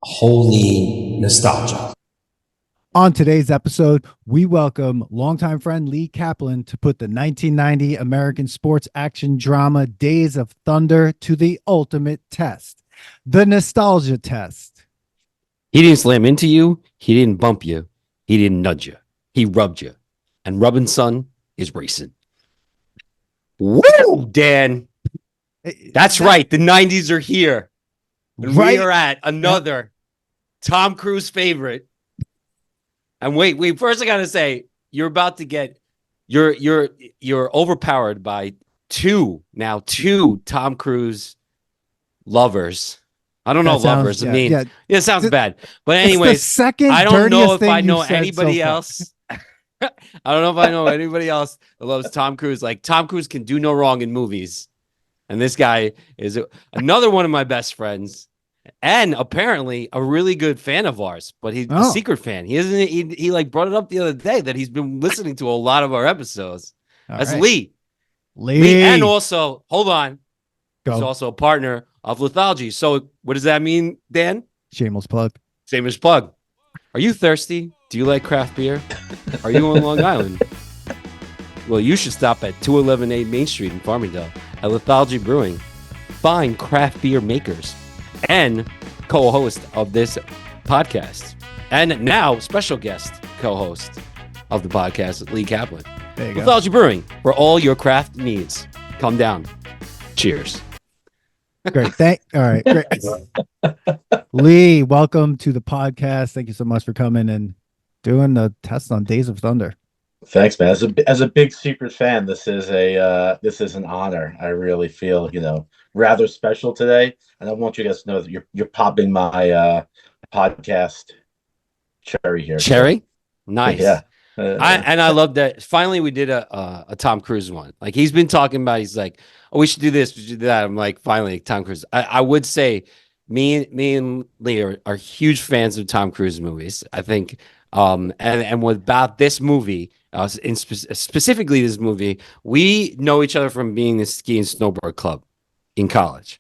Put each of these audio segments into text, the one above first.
Holy nostalgia. On today's episode, we welcome longtime friend Lee Kaplan to put the 1990 American sports action drama Days of Thunder to the ultimate test, the nostalgia test. He didn't slam into you. He didn't bump you. He didn't nudge you. He rubbed you. And rubbing, son, is racing. Woo, Dan. That's right. The 90s are here. And Right. we are at another Tom Cruise favorite. And wait, first I gotta say, you're about to get you're overpowered by two Tom Cruise lovers. I don't know lovers. I mean, it sounds bad. But anyways, I don't know if I know anybody else. I don't know if I know anybody else that loves Tom Cruise. Like, Tom Cruise can do no wrong in movies. And this guy is another one of my best friends. And apparently a really good fan of ours, but he's a secret fan. He isn't. He like brought it up the other day that he's been listening to a lot of our episodes. That's right. Lee, and also hold on, he's also a partner of Lithology. So what does that mean, Dan? Shameless plug. Shameless plug. Are you thirsty? Do you like craft beer? Are you on Long Island? Well, you should stop at 211A Main Street in Farmingdale at Lithology Brewing. Find craft beer makers and co-host of this podcast, and now special guest co-host of the podcast, Lee Kaplan. There you go. Lithology Brewing, for all your craft needs. Come down. Cheers. Great. All right. Great. Lee, welcome to the podcast. Thank you so much for coming and doing the test on Days of Thunder. Thanks, man. As a big secret fan, this is an honor. I really feel, rather special today, and I want you guys to know that you're popping my podcast cherry here. Cherry, nice. Yeah. I love that. Finally, we did a Tom Cruise one. Like, he's been talking about. He's like, "Oh, we should do this. We should do that." I'm like, finally, Tom Cruise. I would say me and Lee are huge fans of Tom Cruise movies. I think, and about this movie. Specifically this movie, we know each other from being the ski and snowboard club in college,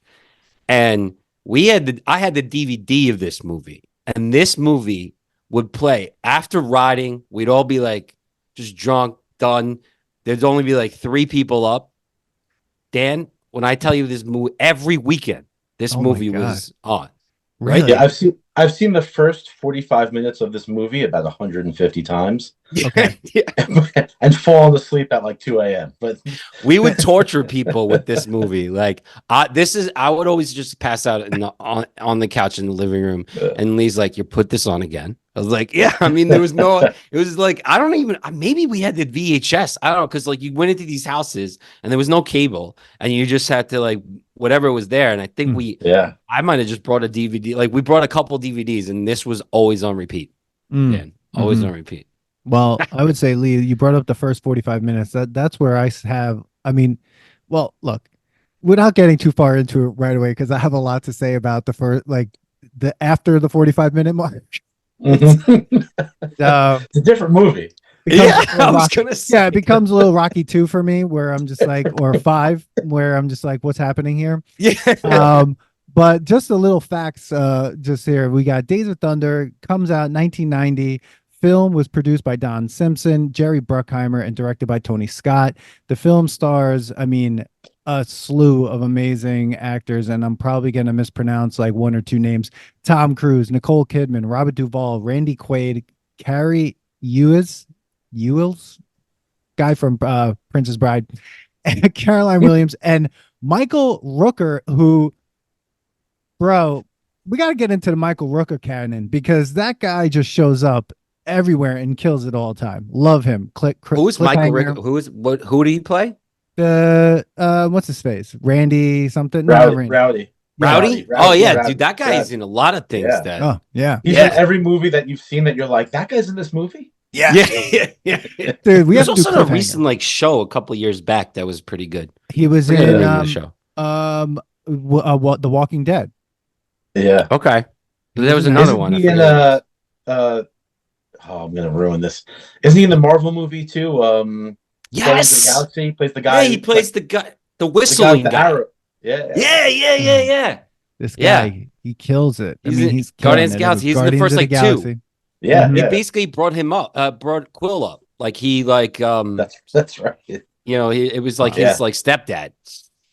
and I had the DVD of this movie, and this movie would play after riding. We'd all be like just drunk, done. There'd only be like 3 people up. Dan, when I tell you this movie every weekend, this movie was on. Right? Really? Yeah, I've seen the first 45 minutes of this movie about 150 times. Okay. And fallen asleep at like 2 a.m. But we would torture people with this movie. Like, I would always just pass out on the couch in the living room, and Lee's like, "You put this on again?" I was like, "Yeah." I mean, there was no. It was like, I don't even. Maybe we had the VHS. I don't know, because like you went into these houses and there was no cable, and you just had to like whatever was there. And I think I might have just brought a DVD. Like, we brought a couple DVDs, and this was always on repeat. Dan, always on repeat. Well, I would say, Lee, you brought up the first 45 minutes. That's where I have. I mean, well, look, without getting too far into it right away, because I have a lot to say about the first, like the after the 45-minute mark. It's a different movie. I was gonna say. Yeah, it becomes a little Rocky 2 for me, where I'm just like, or 5, where I'm just like, what's happening here? Yeah. But just a little facts, just here. We got Days of Thunder, comes out 1990. Film was produced by Don Simpson, Jerry Bruckheimer, and directed by Tony Scott. The film stars, a slew of amazing actors, and I'm probably going to mispronounce like 1 or 2 names. Tom Cruise, Nicole Kidman, Robert Duvall, Randy Quaid, Carrie Ewes, guy from Princess Bride, and Caroline Williams, and Michael Rooker, who, bro, we got to get into the Michael Rooker canon, because that guy just shows up everywhere and kills it all the time. Love him. Who is Michael Rooker? Who do you play? What's his face? Randy something? Rowdy. Oh yeah, dude, that guy is in a lot of things. Oh yeah, he's in every movie that you've seen that you're like, that guy's in this movie. Yeah. Dude, we have also a recent like show a couple years back that was pretty good. He was in the show. What, The Walking Dead. Yeah. Okay. There was another one. I'm gonna ruin this. Isn't he in the Marvel movie too? Yes. The Galaxy, he plays the guy. Yeah, he plays the guy, the whistling guy. Arrow. Yeah. Yeah. This Yeah. guy, he kills it. I He's mean, in he's Guardians of killing the it. Galaxy. He's in the Guardians first, of the like, 2. Galaxy. Yeah, Mhm. He yeah. basically brought him up, brought Quill up. Like he like That's right. it was like Wow. his Yeah. like stepdad.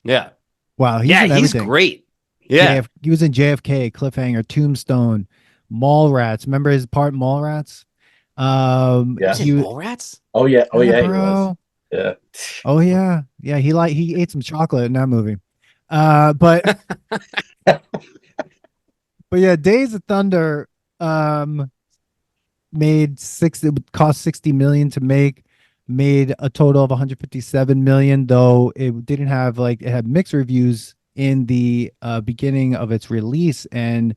Yeah. Wow, he's Yeah, in he's everything. great. Yeah. He was in JFK, Cliffhanger, Tombstone, Mallrats. Remember his part in Mallrats? He was in He Mallrats? Oh yeah. Oh yeah. He was. bro. Yeah. Oh yeah, yeah. He ate some chocolate in that movie. But yeah, Days of Thunder made six. It would cost 60 million to make. Made a total of 157 million, though it didn't have it had mixed reviews in the beginning of its release. And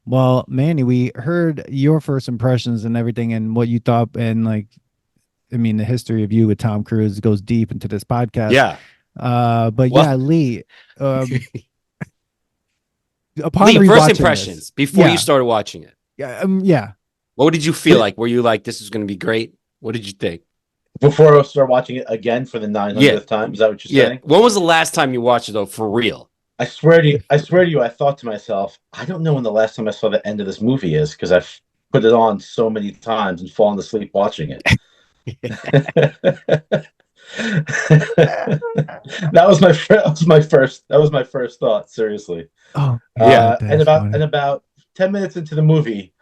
well, Manny, we heard your first impressions and everything, and what you thought, and I mean, the history of you with Tom Cruise goes deep into this podcast. Yeah. But Well- yeah, Lee. Upon Lee, first rewatching impressions this, before Yeah. you started watching it. yeah. What did you feel like? Were you like, this is going to be great? What did you think? Before I start watching it again for the 900th time, is that what you're saying? When was the last time you watched it though, for real? I swear to you, I thought to myself, I don't know when the last time I saw the end of this movie is, because I've put it on so many times and fallen asleep watching it. That was my first thought, seriously. Oh, Yeah. And about 10 minutes into the movie,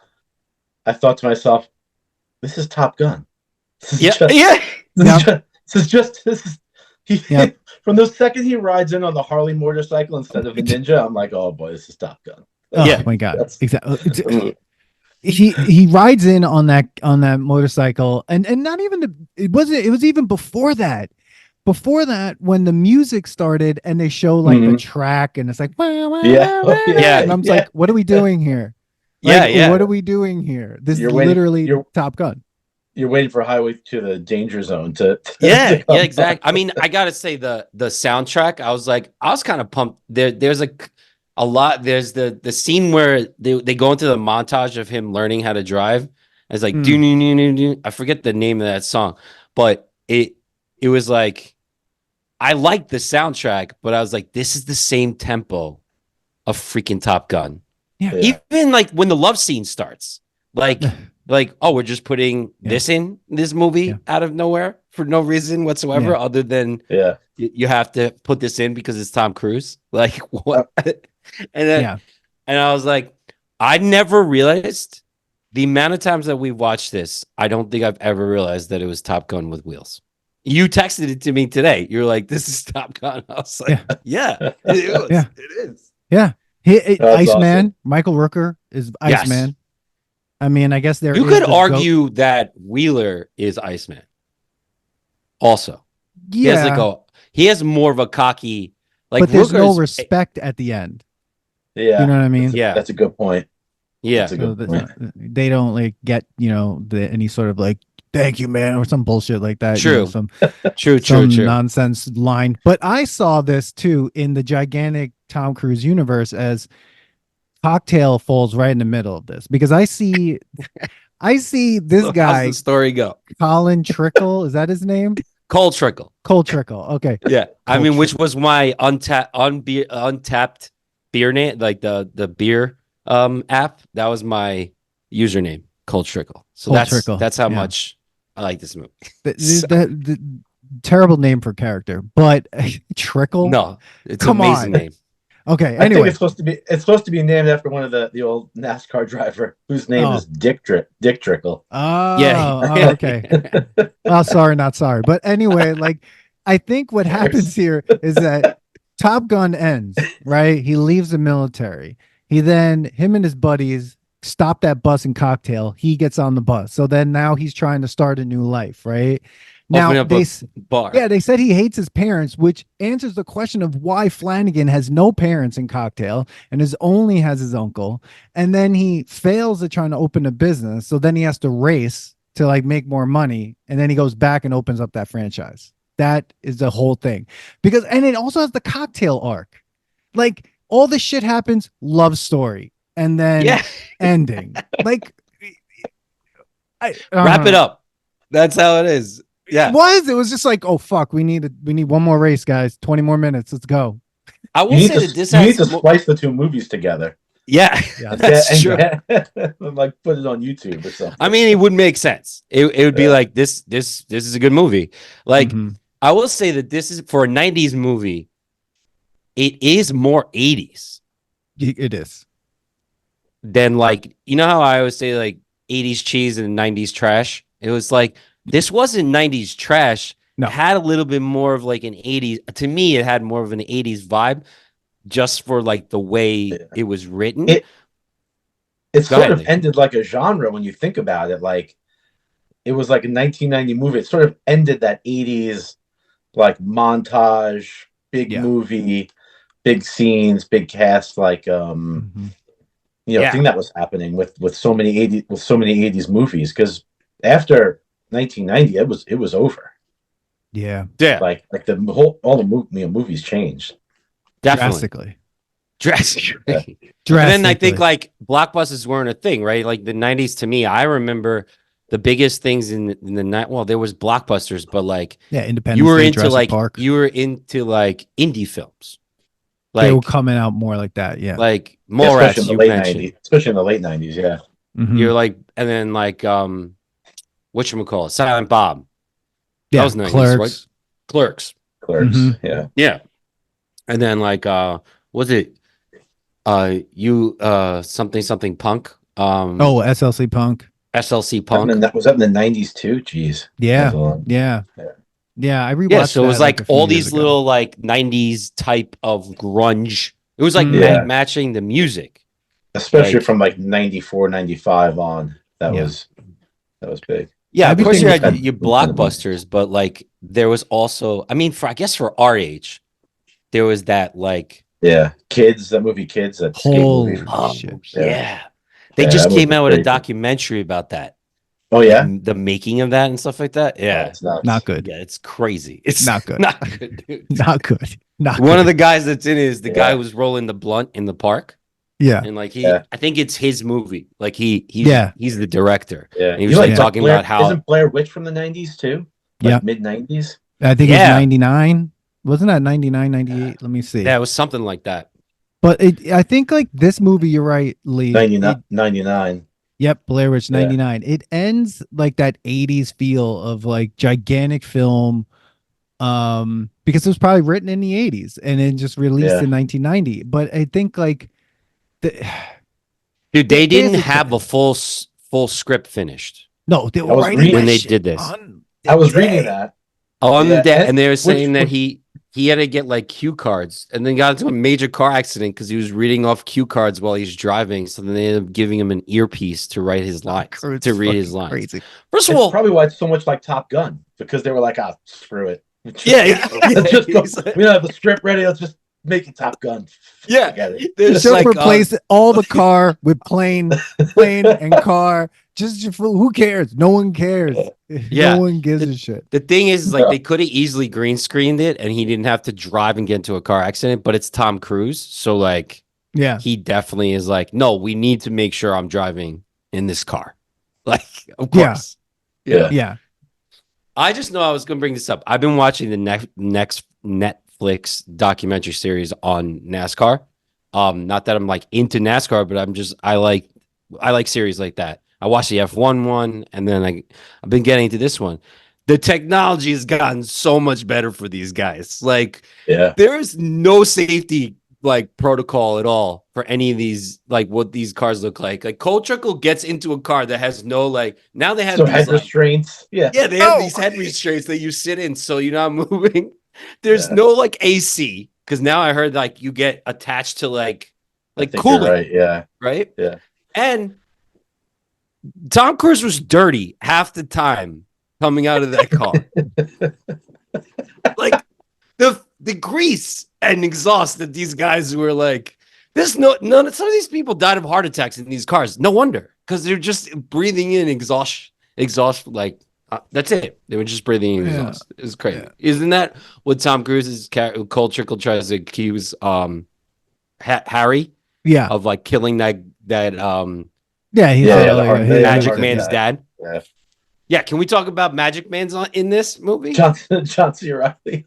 I thought to myself, this is Top Gun. This is just from the second he rides in on the Harley motorcycle instead of the Ninja, I'm like, oh boy, this is Top Gun. Oh my god! Exactly. He rides in on that motorcycle, and not even it was even before that. Before that, when the music started and they show the track, and it's like, Yeah. and I'm like, what are we doing here? What are we doing here? This is literally Top Gun. You're waiting for Highway to the Danger Zone to exactly. I mean, I gotta say the soundtrack. I was kind of pumped. There's a lot. There's the scene where they go into the montage of him learning how to drive. It's like I forget the name of that song, but it was like I liked the soundtrack, but I was like, this is the same tempo of freaking Top Gun. Yeah. Even when the love scene starts, oh, we're just putting this in this movie out of nowhere for no reason whatsoever, other than you have to put this in because it's Tom Cruise. Like what? And then and I was like, I never realized the amount of times that we watched this. I don't think I've ever realized that it was Top Gun with wheels. You texted it to me today. You're like, this is Top Gun. I was like, it is. Yeah. Iceman, awesome. Michael Rooker is Iceman. Yes. I mean, I guess you could argue that Wheeler is Iceman. Also, he has more of a cocky, but there's no respect at the end. Yeah, you know what I mean. That's a good point. Yeah, they don't get any sort of thank you, man, or some bullshit like that. True, some true nonsense line. But I saw this too in the gigantic Tom Cruise universe as Cocktail falls right in the middle of this, because I see this guy. How's the story go? Colin Trickle, is that his name? Cole Trickle. Okay. Yeah, I mean, which was my untapped beer name, like the beer app. That was my username, Cole Trickle. So that's how much I like this movie. The terrible name for character, but Trickle. No, it's an amazing name. Okay. I anyway, think it's supposed to be named after one of the old NASCAR driver whose name is Dick Trickle. Oh, okay. Well, sorry, not sorry. But anyway, I think what happens here is that Top Gun ends, right? He leaves the military. Him and his buddies stop that bus in Cocktail. He gets on the bus. So then now he's trying to start a new life, right? Now they said he hates his parents, which answers the question of why Flanagan has no parents in Cocktail and only has his uncle. And then he fails at trying to open a business, so then he has to race to make more money, and then he goes back and opens up that franchise. That is the whole thing, and it also has the Cocktail arc. All this shit happens, love story, and then ending. Wrap it up. That's how it is. Yeah, it was just oh fuck, we need one more race, guys. 20 more minutes, let's go. I will say that this you need has to splice the two movies together. yeah, Yeah. that's true. Like put it on YouTube or something. I mean, it would make sense. It would be like this is a good movie. Like Mhm. I will say that this is for a 90s movie, it is more 80s It is. than like, you know how I always say like 80s cheese and 90s trash? It was like this wasn't 90s trash. No. It had a little bit more of like an 80s. To me, it had more of an 80s vibe just for like the way it was written. It Go sort ahead, of Nick. ended like a genre when you think about it. Like it was like a 1990 movie. It sort of ended that 80s like montage, big Yeah. movie, big scenes, big cast, like Mhm. thing that was happening with so many 80s movies. Because after 1990, it was over. Yeah. Yeah, Like the whole all the movies changed. definitely. Drastically. Drastically. Drastically. And then I think like blockbusters weren't a thing, right? Like the 90s to me, I remember the biggest things in the night. Well, there was blockbusters, but like yeah, Independence you were Day, into Jurassic like Park. you were into like indie films. They were Like coming out more like that. Yeah. like Yeah, Mallrats especially in the you late mentioned. 90s, especially in the late 90s. Yeah, Mhm. You're like, and then like whatchamacallit, Silent Bob. That Yeah. was 90s, Clerks. right? Clerks. Clerks. Mhm. Yeah, Yeah. And then like was it something punk? Oh, SLC Punk. SLC Punk. was that in the 90s too? Jeez. Yeah. That was a long- Yeah. Yeah. Yeah. I rewatched Yeah, so it was that, like a few all years these ago. little like 90s type of grunge. It was like Yeah. matching the music. Especially Like- from like 94, 95 on. That Yeah. was big. Yeah, of course Everything you was had kind- your blockbusters, but like there was also, I mean, I guess for our age, there was that like, Yeah, Kids, that movie Kids, that skate movie. Holy shit. yeah. They Yeah, just that came movie out with a crazy. documentary about that. Oh Like, yeah, the making of that and stuff like that. Oh, Yeah. it's nuts. Not good. Yeah, it's crazy. It's Not good. Not good, dude. Not good. Not One good. of the guys that's in it is the guy Yeah. who was rolling the blunt in the park. Yeah. And like Yeah. I think it's his movie. Like he's the director. Yeah, And he was like talking about how isn't Blair Witch from the 90s too? Like Yeah. mid 90s. I think it's Yeah. 99. Wasn't that 99, 98? Let me see. yeah, it was something like that. But I think like this movie, you're right, Lee. 99. Yep, Blair Witch Yeah. 99. It ends like that 80s feel of like gigantic film. Because it was probably written in the 80s and then just released Yeah. in 1990. But I think like Dude, they There's didn't a- have a full script finished no, they I were was writing reading- that when they shit did this. on the I was day. reading that. on the Yeah, day, and- and they were saying that which- he had to get like cue cards and then got into a major car accident because he was reading off cue cards while he's driving. So then they ended up giving him an earpiece to write his lines, It's to read his fucking lines. Crazy. First of It's all, probably why it's so much like Top Gun, because they were like, "Ah, screw it. yeah, Let's just go. he's like- We don't have the script ready. Let's just make it Top Gun." Yeah. Forget it. there's Just like, replace all the car with plane and car. Just who cares? No one cares. Yeah. No one gives a shit. the thing is like Yeah. they could have easily green screened it and he didn't have to drive and get into a car accident, but it's Tom Cruise. So like Yeah. he definitely is like, no, we need to make sure I'm driving in this car. Like, of Yeah. course. Yeah. Yeah. I just know I was going to bring this up. I've been watching the next Netflix documentary series on NASCAR. Not that I'm like into NASCAR, but I like series like that. I watched the F1 one, and then I've been getting into this one. The technology has gotten so much better for these guys. Like, Yeah. there is no safety like protocol at all for any of these, like what these cars look like. Like Cole Trickle gets into a car that has no like. Now they have So these head like, restraints. Yeah. yeah, they have Oh. these head restraints that you sit in so you're not moving. There's Yeah. no like AC because now I heard like you get attached to like I think cooling, you're right. Yeah. right? Yeah. And Tom Cruise was dirty half the time coming out of that car. Like the grease and exhaust that these guys were like, there's none of some of these people died of heart attacks in these cars. No wonder, because they're just breathing in exhaust like that's it. They were just breathing in Yeah. exhaust. It's crazy. Yeah. Isn't that what Tom Cruise's Cole Trickle tries to accuse Harry Yeah. of like killing that Yeah. He's Yeah, like, the hard- his- yeah, Magic hard Man's guy. dad? Yeah. Yeah, can we talk about Magic Man's in this movie? John C. Reilly.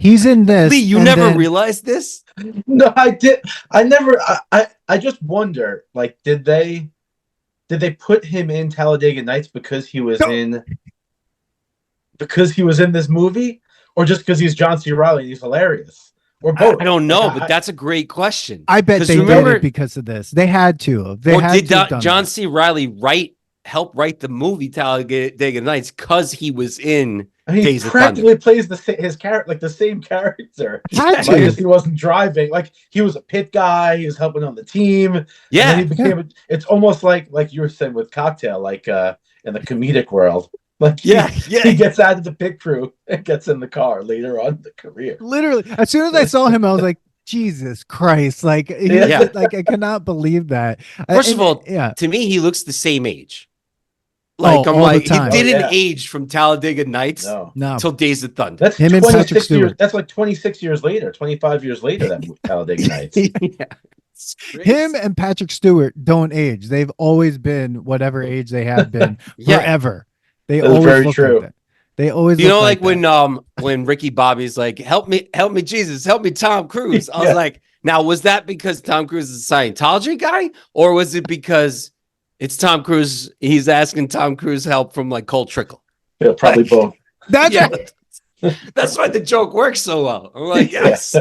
He's in this. Lee, you and never then- realized this? No, I did. I never. I just wonder. Like, did they put him in Talladega Nights because he was in this movie, or just because he's John C. Reilly and he's hilarious, or both? I don't know, Like, but that's a great question. I bet 'Cause they remember- did it because of this. They had to. They or had did to have done John that. C. Reilly help write the movie Talladega Nights because he was in I mean, he Days of Thunder? practically plays his character, like the same character. Had to. Minus he wasn't driving. Like, he was a pit guy. He was helping on the team. And Yeah, then he became. It's almost like you were saying with Cocktail, like in the comedic world. Like, he gets out of the pit crew and gets in the car later on in the career. Literally, as soon as I saw him, I was like, Jesus Christ! Like, Yeah. like I cannot believe that. First of all, yeah, to me, he looks the same age. Like, I'm all the like, he time. didn't Oh, yeah. age from Talladega Nights No, no, until Days of Thunder. that's Him and Patrick 26 years. Stewart. That's like 26 years later, 25 years later. That Talladega Nights. Yeah. It's crazy. him and Patrick Stewart don't age. They've always been whatever age they have been Yeah. forever. They That's always very look true. like that. They always, You look know, like that. when Ricky Bobby's like, help me, Jesus, help me, Tom Cruise. I was Yeah. like, now, was that because Tom Cruise is a Scientology guy, or was it because it's Tom Cruise? He's asking Tom Cruise help from like Cole Trickle. Yeah, probably both. That's Yeah, that's why the joke works so well. I'm like, yes,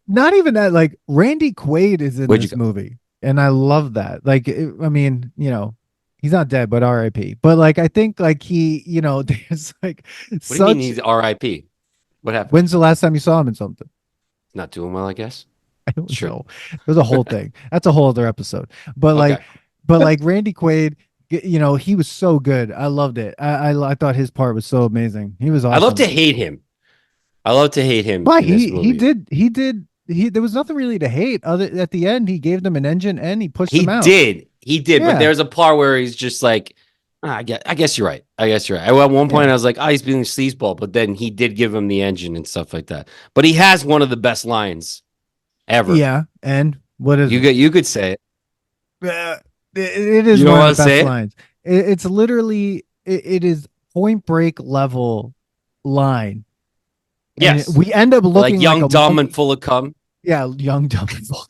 not even that. Like, Randy Quaid is in Where'd you this movie, and I love that. Like, I mean, he's not dead, but R.I.P. But like, I think like he, there's like what do you mean he's R.I.P.? What happened? When's the last time you saw him in something? Not doing well, I guess. I don't Sure. know. There's a whole thing. That's a whole other episode. But like, Okay. Randy Quaid, he was so good. I loved it. I thought his part was so amazing. He was awesome. I love to hate him. I love to hate him. Why in this he movie. did there was nothing really to hate. Other at the end, he gave them an engine and he pushed He them out. did, Yeah. but there's a part where he's just like, I guess you're right. At one point, I was like, he's being sleazeball, but then he did give him the engine and stuff like that. But he has one of the best lines ever. Yeah, and what is You could say it. it is You don't one wanna of the say best it? lines. It's literally it is Point Break level line. And Yes, we end up looking like young, like a dumb, monkey. and full of cum. Yeah, young, dumb, and full.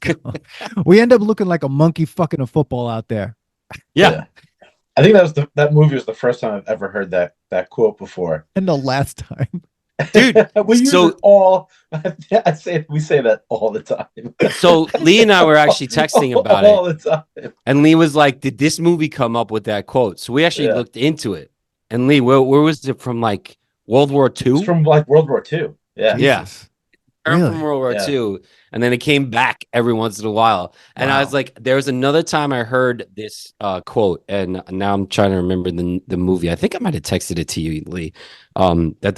We end up looking like a monkey fucking a football out there. Yeah. I think that movie was the first time I've ever heard that quote before. And the last time. Dude, we use so- it all. We say that all the time. So Lee and I were actually texting about all it, the time. and Lee was like, "Did this movie come up with that quote?" So we actually Yeah. looked into it. And Lee, where was it from? Like World War It's II? from like World War II. Yeah. Yeah. Jesus. From Really? World War Yeah. II, and then it came back every once in a while. And I was Wow. like, there was another time I heard this quote, and now I'm trying to remember the movie. I think I might have texted it to you, Lee. That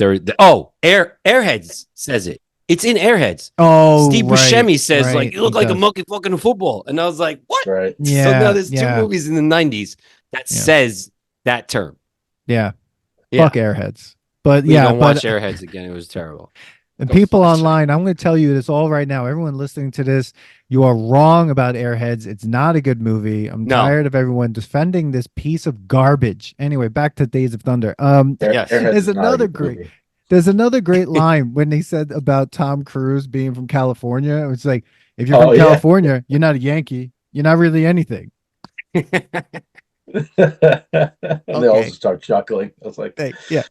Airheads says it. It's in Airheads. Oh, Steve right, Buscemi says, right, like, you look he like a does. monkey fucking a football. And I was like, what? Right. So Yeah, now there's yeah. two movies in the 90s that Yeah. says that term. Yeah. Yeah. Fuck Airheads. But We yeah, don't but watch Airheads again. It was terrible. and Go people watch it. online, I'm going to tell you this all right now. Everyone listening to this, you are wrong about Airheads. It's not a good movie. I'm No. tired of everyone defending this piece of garbage. Anyway, back to Days of Thunder. Yes. Airheads There's is not a another good great- movie. There's another great line when they said about Tom Cruise being from California. It's like, if you're Oh, from yeah. California, you're not a Yankee. You're not really anything. And they Okay. also start chuckling. I was like, Hey, yeah.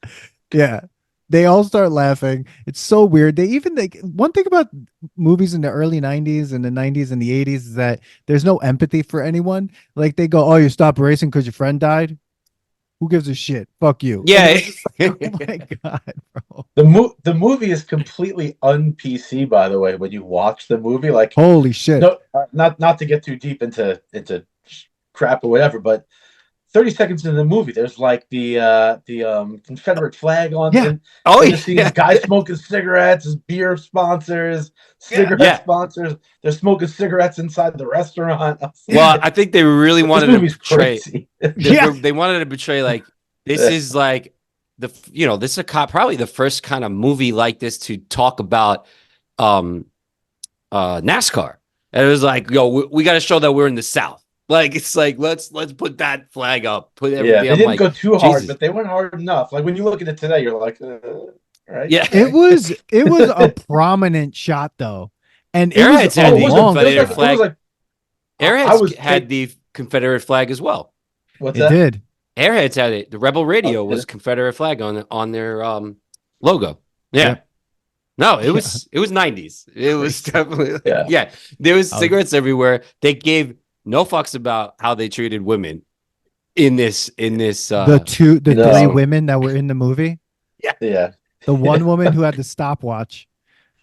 Yeah. They all start laughing. It's so weird. They even one thing about movies in the early 90s and the 90s and the 80s is that there's no empathy for anyone. Like they go, "Oh, you stopped racing because your friend died? Who gives a shit? Fuck you." Yeah. And it's like, oh my god, bro. the movie is completely un-PC, by the way, when you watch the movie. Like, Holy shit. no, not to get too deep into crap or whatever, but 30 seconds into the movie, there's like the Confederate flag on. Yeah. And Oh, you see yeah. guys smoking cigarettes, beer sponsors, cigarette Yeah. sponsors. They're smoking cigarettes inside the restaurant. Well, I think they really This wanted to movie's portray. crazy. Yeah. They wanted to portray like this is like this is probably the first kind of movie like this to talk about NASCAR. And it was like, yo, we got to show that we're in the South. Like it's like let's put that flag up. Put everything. They I'm didn't like, go too hard, Jesus. but they went hard enough. Like when you look at it today, you're like, right? Yeah. It was a prominent shot though, and it was Airheads had a the long Confederate shot. flag. It was like I Airheads was had the Confederate flag as well. what's It that? did. Airheads had it. The Rebel Radio Oh, was Confederate flag on their logo. Yeah. Yep. No, it Yeah. was 90s. It was definitely like, Yeah. yeah. There was I was- cigarettes everywhere. They gave no fucks about how they treated women in this The No. three women that were in the movie. Yeah. The one woman who had the stopwatch,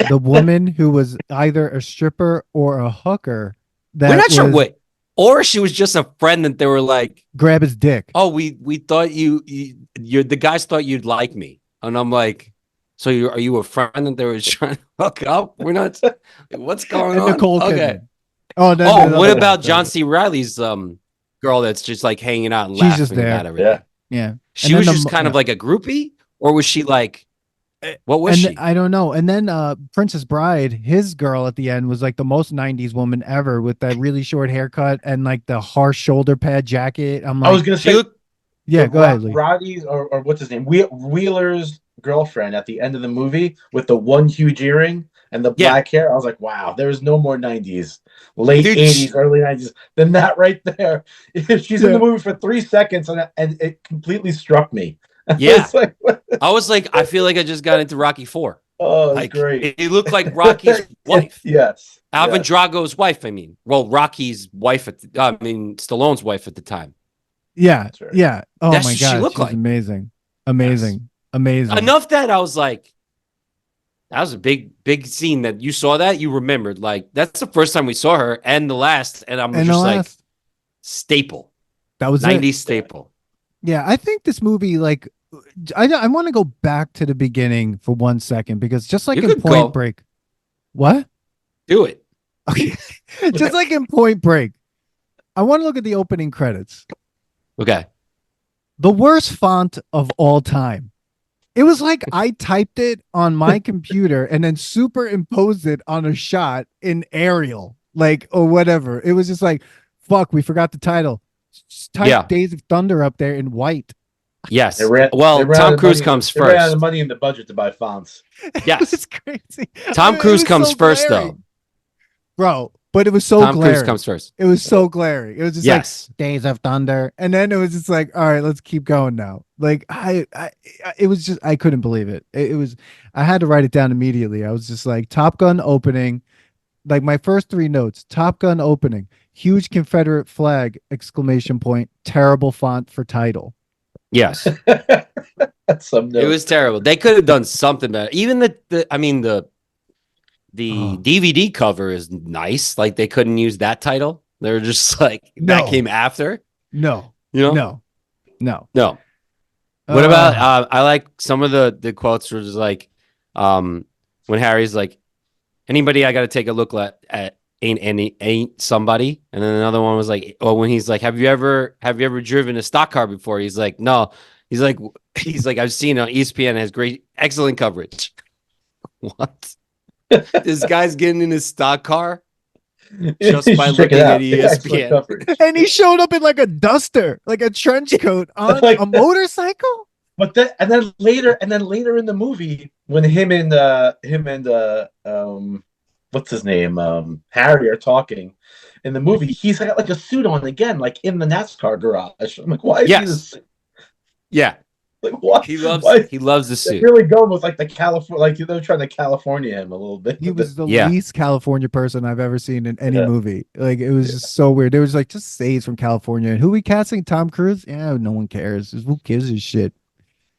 the woman who was either a stripper or a hooker that we're not sure was what, or she was just a friend that they were like, grab his dick. oh, we thought you're the guys thought you'd like me. And I'm like, so are you a friend that they were trying to hook up? We're not, what's going And on? Nicole Okay. Kidman. Oh, then Oh, there's what other about ones. John C. Riley's girl that's just like hanging out and She's laughing just there. about everything? Yeah. She And was then just kind of like a groupie, or was she like, what was and she? I don't know. And then Princess Bride, his girl at the end was like the most 90s woman ever with that really short haircut and like the harsh shoulder pad jacket. I'm like, I was gonna She say looked, yeah, go ahead, Lee. Roddy's or what's his name? Wheeler's girlfriend at the end of the movie with the one huge earring and the Yeah. black hair. I was like, wow, there is no more 90s, late Dude, 80s, early 90s than that right there. She's in the movie for 3 seconds and it completely struck me. Yeah. It's like, I was like, I feel like I just got into Rocky 4. oh, it's Like, great. it looked like Rocky's wife. Yes. Alvin yes. Drago's wife, I mean. Well, Rocky's wife Stallone's wife at the time. Yeah, That's right. yeah. Oh That's my what she god, looked she was like. amazing, amazing. Enough that I was like, that was a big scene that you saw that you remembered. Like, that's the first time we saw her and the last, and I'm And just the like, last, staple. that was 90s it. staple. Yeah, I think this movie, like, I want to go back to the beginning for 1 second because just like You in could Point go. Break, what? Do it. Okay, just like in Point Break, I want to look at the opening credits. Okay. The worst font of all time. It was like I typed it on my computer and then superimposed it on a shot in Arial, like, or whatever. It was just like, fuck, we forgot the title. Just type Yeah. Days of Thunder up there in white. Yes. They ran Tom out of Cruise money- comes they ran out of first. money in the budget to buy fonts. Yes. It's crazy. Tom It Cruise was comes so first, glaring. though. Bro, but it was so Tom glaring. Cruise comes first. It was so glaring. It was just Yes. like Days of Thunder, and then it was just like, all right, let's keep going now. Like it was just I couldn't believe it. It was I had to write it down immediately. I was just like Top Gun opening, like my first 3 notes: Top Gun opening, huge Confederate flag! Exclamation point! Terrible font for title. Yes. That's some It note. was terrible. They could have done something better. Even the Oh. DVD cover is nice. Like, they couldn't use that title. They were just like, No. that came after. No, You know? no. What about I like some of the quotes were just like when Harry's like, anybody I gotta take a look at ain't somebody. And then another one was like, oh, when he's like, have you ever driven a stock car before? He's like, no. He's like I've seen it on ESPN, it has excellent coverage. What? This guy's getting in his stock car just You by should check looking it out. at Yeah, excellent ESPN. coverage. And he showed up in like a duster, like a trench coat on Like- a motorcycle. But then later in the movie, when him and what's his name, Harry are talking in the movie, he's got like a suit on again, like in the NASCAR garage. I'm like, why is he Yes. this? Yeah. Like, what? He loves Why- the They're suit. really going with like the California, like they're trying to California him a little bit. He was the Yeah. least California person I've ever seen in any Yeah. movie. Like it was just so weird. There was like, just say he's from California. And who we casting? Tom Cruise? Yeah, no one cares. Who gives a shit?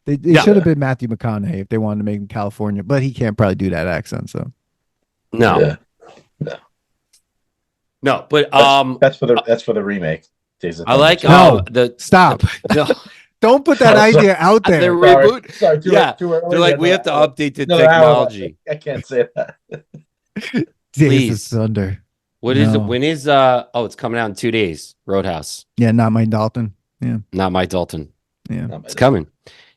They Yeah. should have been Matthew McConaughey if they wanted to make him California, but he can't probably do that accent. So No. Yeah. No, but That's for the remake. Days of I like No. the stop. no, Don't put that Oh, sorry. idea out They're there. reboot. Sorry, Yeah. too early. They're like, we have to update the Another hour. technology. I can't say that. Days Please. of Thunder. What is it? No. When is oh, it's coming out in 2 days. Roadhouse. Yeah, not my Dalton. Not my Dalton. Yeah. It's coming.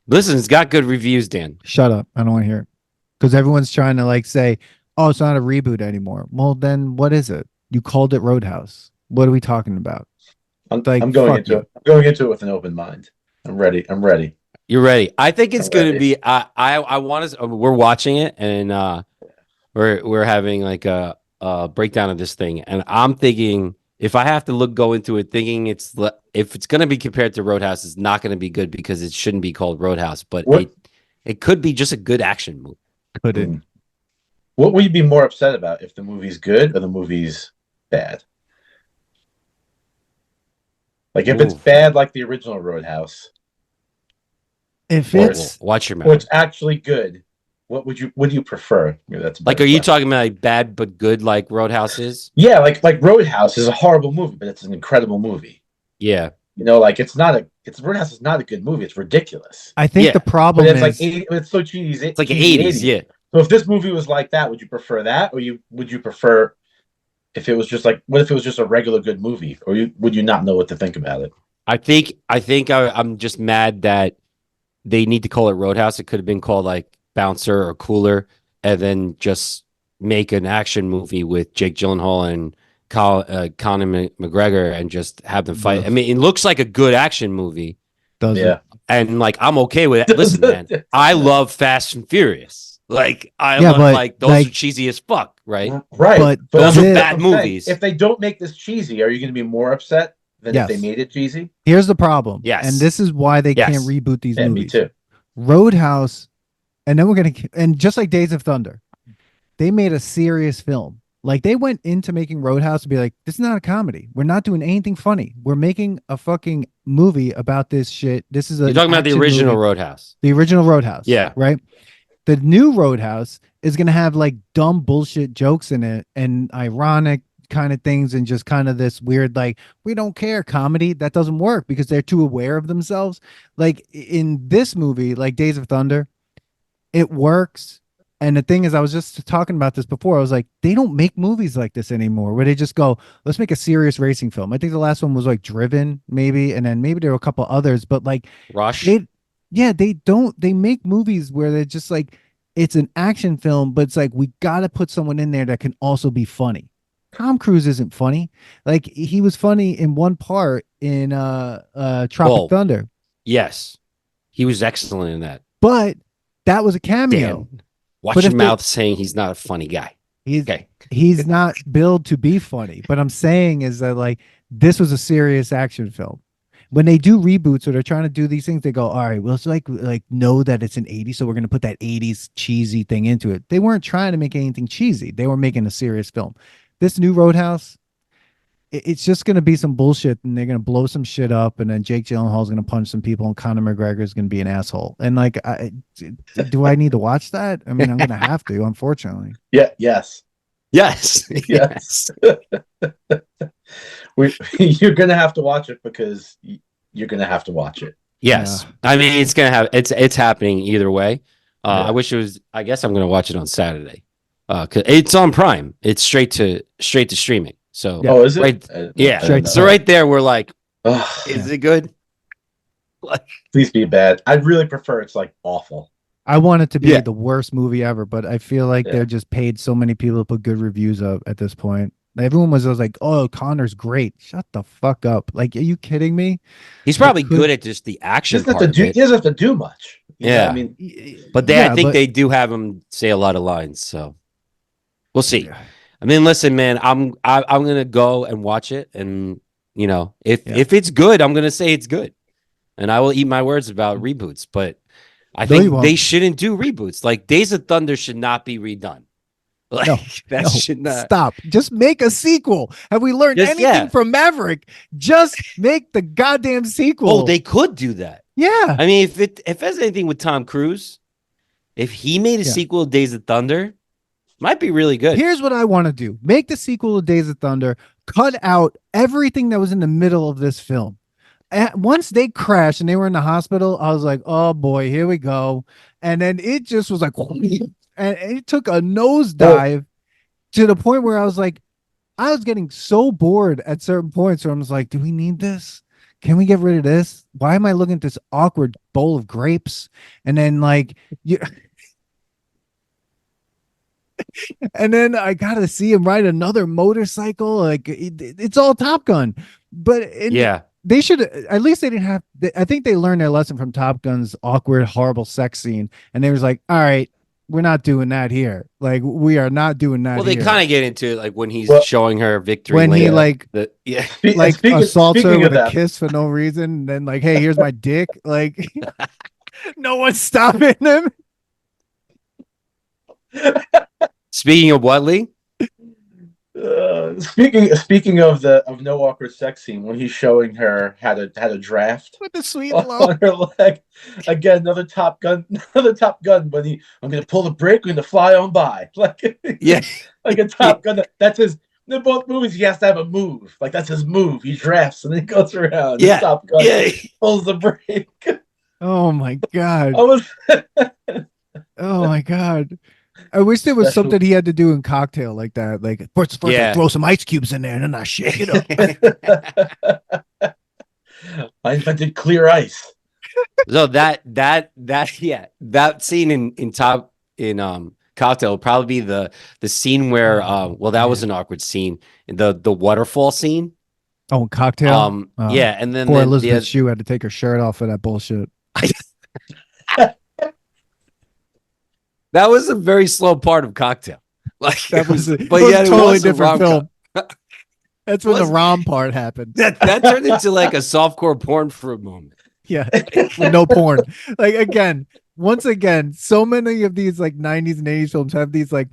Listen, it's got good reviews, Dan. Shut up. I don't want to hear it. Because everyone's trying to like say, oh, it's not a reboot anymore. Well, then what is it? You called it Roadhouse. What are we talking about? I'm Like, going fuck into you. it. I'm going into it with an open mind. I'm ready. You're ready. I think it's I'm going to ready. be. I want to. We're watching it, and we're having like a breakdown of this thing, and I'm thinking if I have to go into it thinking if it's going to be compared to Roadhouse, it's not going to be good because it shouldn't be called Roadhouse, but What it could be just a good action movie. Could it? mm. What would you be more upset about if the movie's good or the movie's bad? Like if it's Ooh. bad, like the original Roadhouse, If or Whoa, it's watch your or mouth. it's actually good, what do you prefer? Maybe that's a Like, better are you question. talking about like bad but good, like Roadhouse is? Yeah, like Roadhouse is a horrible movie, but it's an incredible movie. Yeah, You know, like it's Roadhouse is not a good movie. It's ridiculous. I think the yeah. But problem it's like is 80, it's so cheesy, It's like cheesy 80s. 80s. Yeah, So if this movie was like that, would you prefer that, or would you prefer if it was just like what if it was just a regular good movie, or would you not know what to think about it? I'm just mad that they need to call it Roadhouse. It could have been called like Bouncer or Cooler, and then just make an action movie with Jake Gyllenhaal and Conor McGregor and just have them fight. I Ugh. mean, it looks like a good action movie, doesn't. Yeah. and like I'm okay with it. Listen, man, I love Fast and Furious. Like I Yeah, love but like those like, are cheesy as fuck, right? Right. but Those are this- bad I'm saying, movies. if they don't make this cheesy, are you going to be more upset than if they Yes. made it cheesy? Here's the problem. Yes. And this is why they Yes. can't reboot these Yeah, me movies. too. Roadhouse, and then and just like Days of Thunder, they made a serious film. Like they went into making Roadhouse to be like, this is not a comedy. We're not doing anything funny. We're making a fucking movie about this shit. This is You're talking about the original Roadhouse. The original Roadhouse. Yeah. Right. The new Roadhouse is gonna have like dumb bullshit jokes in it and ironic kind of things and just kind of this weird like we don't care comedy that doesn't work because they're too aware of themselves. Like in this movie, like Days of Thunder, it works. And the thing is, I was just talking about this before. I was like, they don't make movies like this anymore, where they just go, let's make a serious racing film. I think the last one was like Driven, maybe, and then maybe there were a couple others, but like Rush. they don't. They make movies where they're just like, it's an action film, but it's like we got to put someone in there that can also be funny. Tom Cruise isn't funny. Like he was funny in one part in Tropic Whoa. Thunder, Yes, he was excellent in that. but that was a cameo. Damn. Watch But your if they- mouth saying he's not a funny guy. He's Okay. he's not billed to be funny, but I'm saying is that like this was a serious action film. When they do reboots or they're trying to do these things, they go, all right, well, it's like know that it's an 80s, so we're gonna put that 80s cheesy thing into it. They weren't trying to make anything cheesy. They were making a serious film. This new Roadhouse, it's just gonna be some bullshit, and they're gonna blow some shit up, and then Jake Gyllenhaal's gonna punch some people, and Conor McGregor is gonna be an asshole. And like, do I need to watch that? I mean, I'm gonna have to, unfortunately. Yeah. Yes. Yes. Yes. You're gonna have to watch it because you're gonna have to watch it. Yes. Yeah. I mean, it's happening either way. Yeah. I wish it was. I guess I'm gonna watch it on Saturday. 'Cause it's on Prime. It's straight to streaming. So Yeah. Oh, is it? Right. Yeah. Straight to So right there, we're like, Ugh, is it good? please be bad. I'd really prefer it's like awful. I want it to be Yeah. the worst movie ever, but I feel like Yeah. they're just paid so many people to put good reviews up at this point. Everyone was like, "Oh, Connor's great." Shut the fuck up! Like, are you kidding me? He's probably could- good at just the He action doesn't have part to of do. it. He doesn't have to do much. You know, Yeah. I mean, But Yeah, I think but- they do have him say a lot of lines. So we'll see. Yeah. I mean, listen, man, I'm gonna go and watch it, and you know, Yeah. if it's good, I'm gonna say it's good, and I will eat my words about reboots. But I No, you think won't. they shouldn't do reboots. Like Days of Thunder should not be redone. Like No, that No, should not. stop. Just make a sequel. Have we learned Just- anything yeah. from Maverick? Just make the goddamn sequel. Oh, they could do that. yeah. I mean, if it has anything with Tom Cruise, if he made a Yeah. sequel of Days of Thunder, might be really good. Here's what I want to do: make the sequel to Days of Thunder. Cut out everything that was in the middle of this film. Once they crashed and they were in the hospital, I was like, "Oh boy, here we go!" And then it just was like, and it took a nosedive to the point where I was like, I was getting so bored at certain points where I was like, "Do we need this? Can we get rid of this? Why am I looking at this awkward bowl of grapes?" And then like you. And then I got to see him ride another motorcycle. Like it's all Top Gun, but Yeah. they should at least they didn't have. I think they learned their lesson from Top Gun's awkward, horrible sex scene, and they was like, "All right, we're not doing that here. Like, we are not doing that." Well, they here. kind of get into it like when he's Well, showing her victory when he lane. like Yeah. like speaking assaults her speaking with of a that, kiss for no reason, and then like, "Hey, here's my dick." Like, no one's stopping him. Speaking of what, Lee? speaking of no awkward sex scene when he's showing her how to draft With the sweet and low. on her leg. Again, another Top Gun. When I'm gonna pull the brake, we're gonna fly on by. Like Yeah. like a Top Gun. That's his. In both movies, he has to have a move. Like that's his move. He drafts and then he goes around. Yeah. Top Gun Yeah. pulls the brake. Oh my god. I was Oh my god. I wish there was Special. something he had to do in Cocktail like that. Like first Yeah. I throw some ice cubes in there and then I shake it up. I invented clear ice. So that scene in Cocktail will probably be the scene where that was an awkward scene. The waterfall scene. Oh, Cocktail. Yeah, and then Poor Elizabeth Shue had to take her shirt off for that bullshit. That was a very slow part of Cocktail. Like That was, but it was yeah, a totally was a different rom-com. film. That's when the Was- rom part happened. That turned into like a softcore porn for a moment. Yeah, with no porn. Like once again, so many of these like 90s and 80s films have these like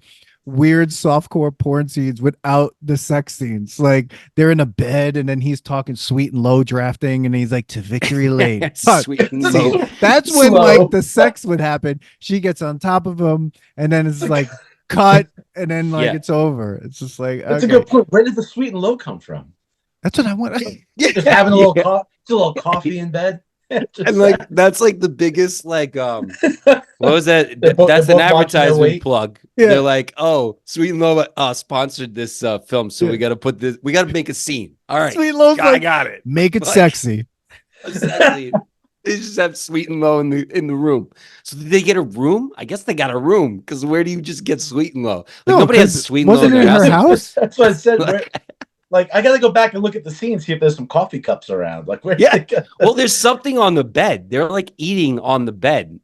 weird softcore porn scenes without the sex scenes. Like they're in a bed and then he's talking sweet and low drafting and he's like to victory lane. Fuck. Sweet and See, low. that's when Slow. like the sex would happen. She gets on top of him and then it's like cut and then like Yeah. it's over. It's just like That's okay. a good point. Where did the sweet and low come from? That's what I want. Just having a little, Yeah. a little coffee in bed. Just- And like that's like the biggest like what was that? They're both- That's they're an both watching their advertisement weight. plug. Yeah. They're like, oh, Sweet and Low sponsored this film, so we got to make a scene. All right, Sweet Low's I like, got it. make it Like- sexy. Exactly. They just have Sweet and Low in the room. So did they get a room? I guess they got a room because where do you just get Sweet and Low? Like No, nobody has 'cause Sweet and Low wasn't in it their in her house. house? That's what I said. Like I gotta go back and look at the scene, see if there's some coffee cups around. Like where? Yeah. Well, there's something on the bed. They're like eating on the bed.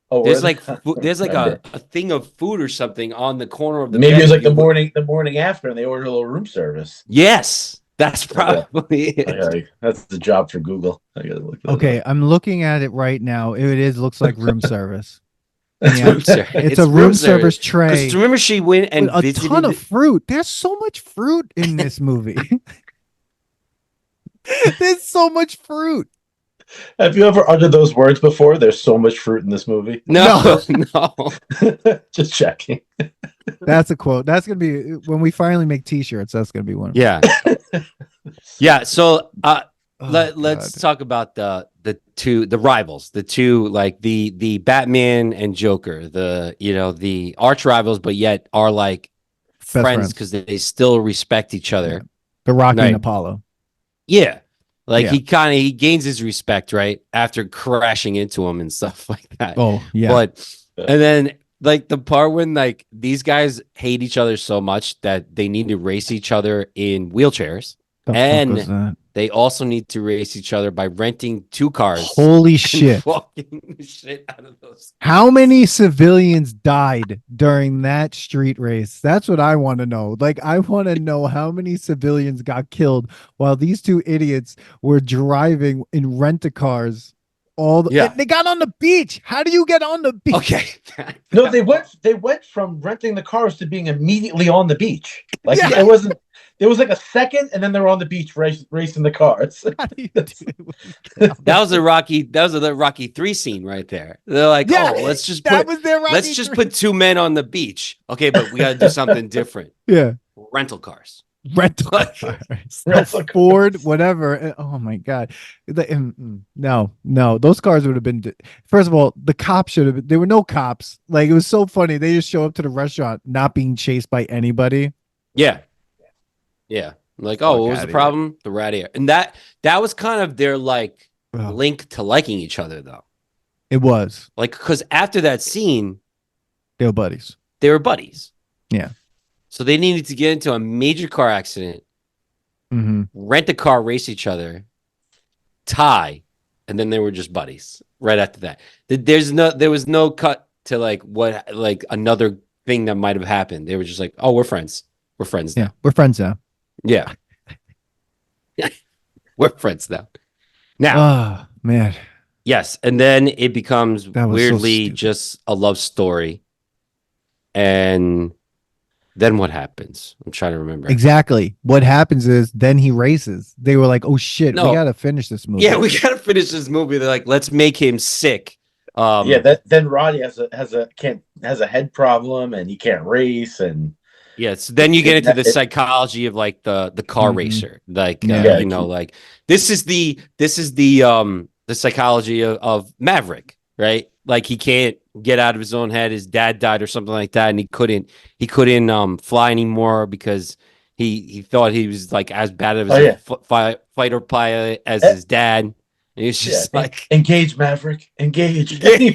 Oh, There's where- like there's like a thing of food or something on the corner of the maybe bed. it was like if you the morning after, and they ordered a little room service. Yes, that's probably it. That's the job for Google. I gotta look. that Okay, up. I'm looking at it right now. Looks like room service. It's Yeah. room service. It's a room service tray. Because remember, she went and with a visited. ton of fruit. There's so much fruit in this movie. There's so much fruit. Have you ever uttered those words before? There's so much fruit in this movie. no. Just checking. That's a quote. That's gonna be when we finally make T-shirts. That's gonna be one. Yeah, yeah. So Oh, let's God. talk about the rivals, the two like the Batman and Joker, the arch rivals, but yet are like Best friends because they still respect each other. The Rocky Right. and Apollo. Yeah. Like Yeah. he gains his respect, right? After crashing into him and stuff like that. Oh yeah. But and then like the part when like these guys hate each other so much that they need to race each other in wheelchairs. The fuck and- was that? They also need to race each other by renting two cars. Holy and shit! fucking the shit out of those. How many civilians died during that street race? That's what I want to know. Like, I want to know how many civilians got killed while these two idiots were driving in rent-a-cars. Yeah. They got on the beach. How do you get on the beach? Okay. No, they went from renting the cars to being immediately on the beach. Like Yeah. there was like a second, and then they're on the beach racing the cars. How do you do it? That was a Rocky 3 scene right there. They're like, Yeah, oh, let's just That put was their Rocky let's just 3. put two men on the beach. Okay, but we gotta do something different. Yeah. Rental cars. Rental Like- cars. Rental cars. Ford, whatever. Oh my god. No, those cars would have been. First of all, the cops should have. There were no cops. Like, it was so funny. They just show up to the restaurant, not being chased by anybody. Yeah. Yeah. Like, oh, Fuck what was outta the here. problem? The rat air. And that was kind of their like Oh, link to liking each other though. it was. Like, because after that scene, They were buddies. they were buddies. Yeah. So they needed to get into a major car accident, Mm-hmm. rent a car, race each other, tie, and then they were just buddies right after that. There was no cut to like what like another thing that might have happened. They were just like, oh, we're friends. We're friends now. Yeah, we're friends now. Yeah. We're friends now. Now, Oh man, yes, and then it becomes That was so weirdly stupid. just a love story. And then what happens? I'm trying to remember. exactly. What happens is then he races. They were like, "Oh shit, we No. gotta finish this movie." Yeah, we gotta finish this movie. They're like, let's make him sick. Then Roddy has a head problem and he can't race and Yeah, so then you get into the it- psychology of like the car Mhm. racer. Like Yeah. you know, like this is the psychology of Maverick, right? Like he can't get out of his own head. His dad died or something like that, and he couldn't fly anymore because he thought he was like as bad of a fighter pilot as his dad. And he's just like engage, Maverick, engage. Yeah. He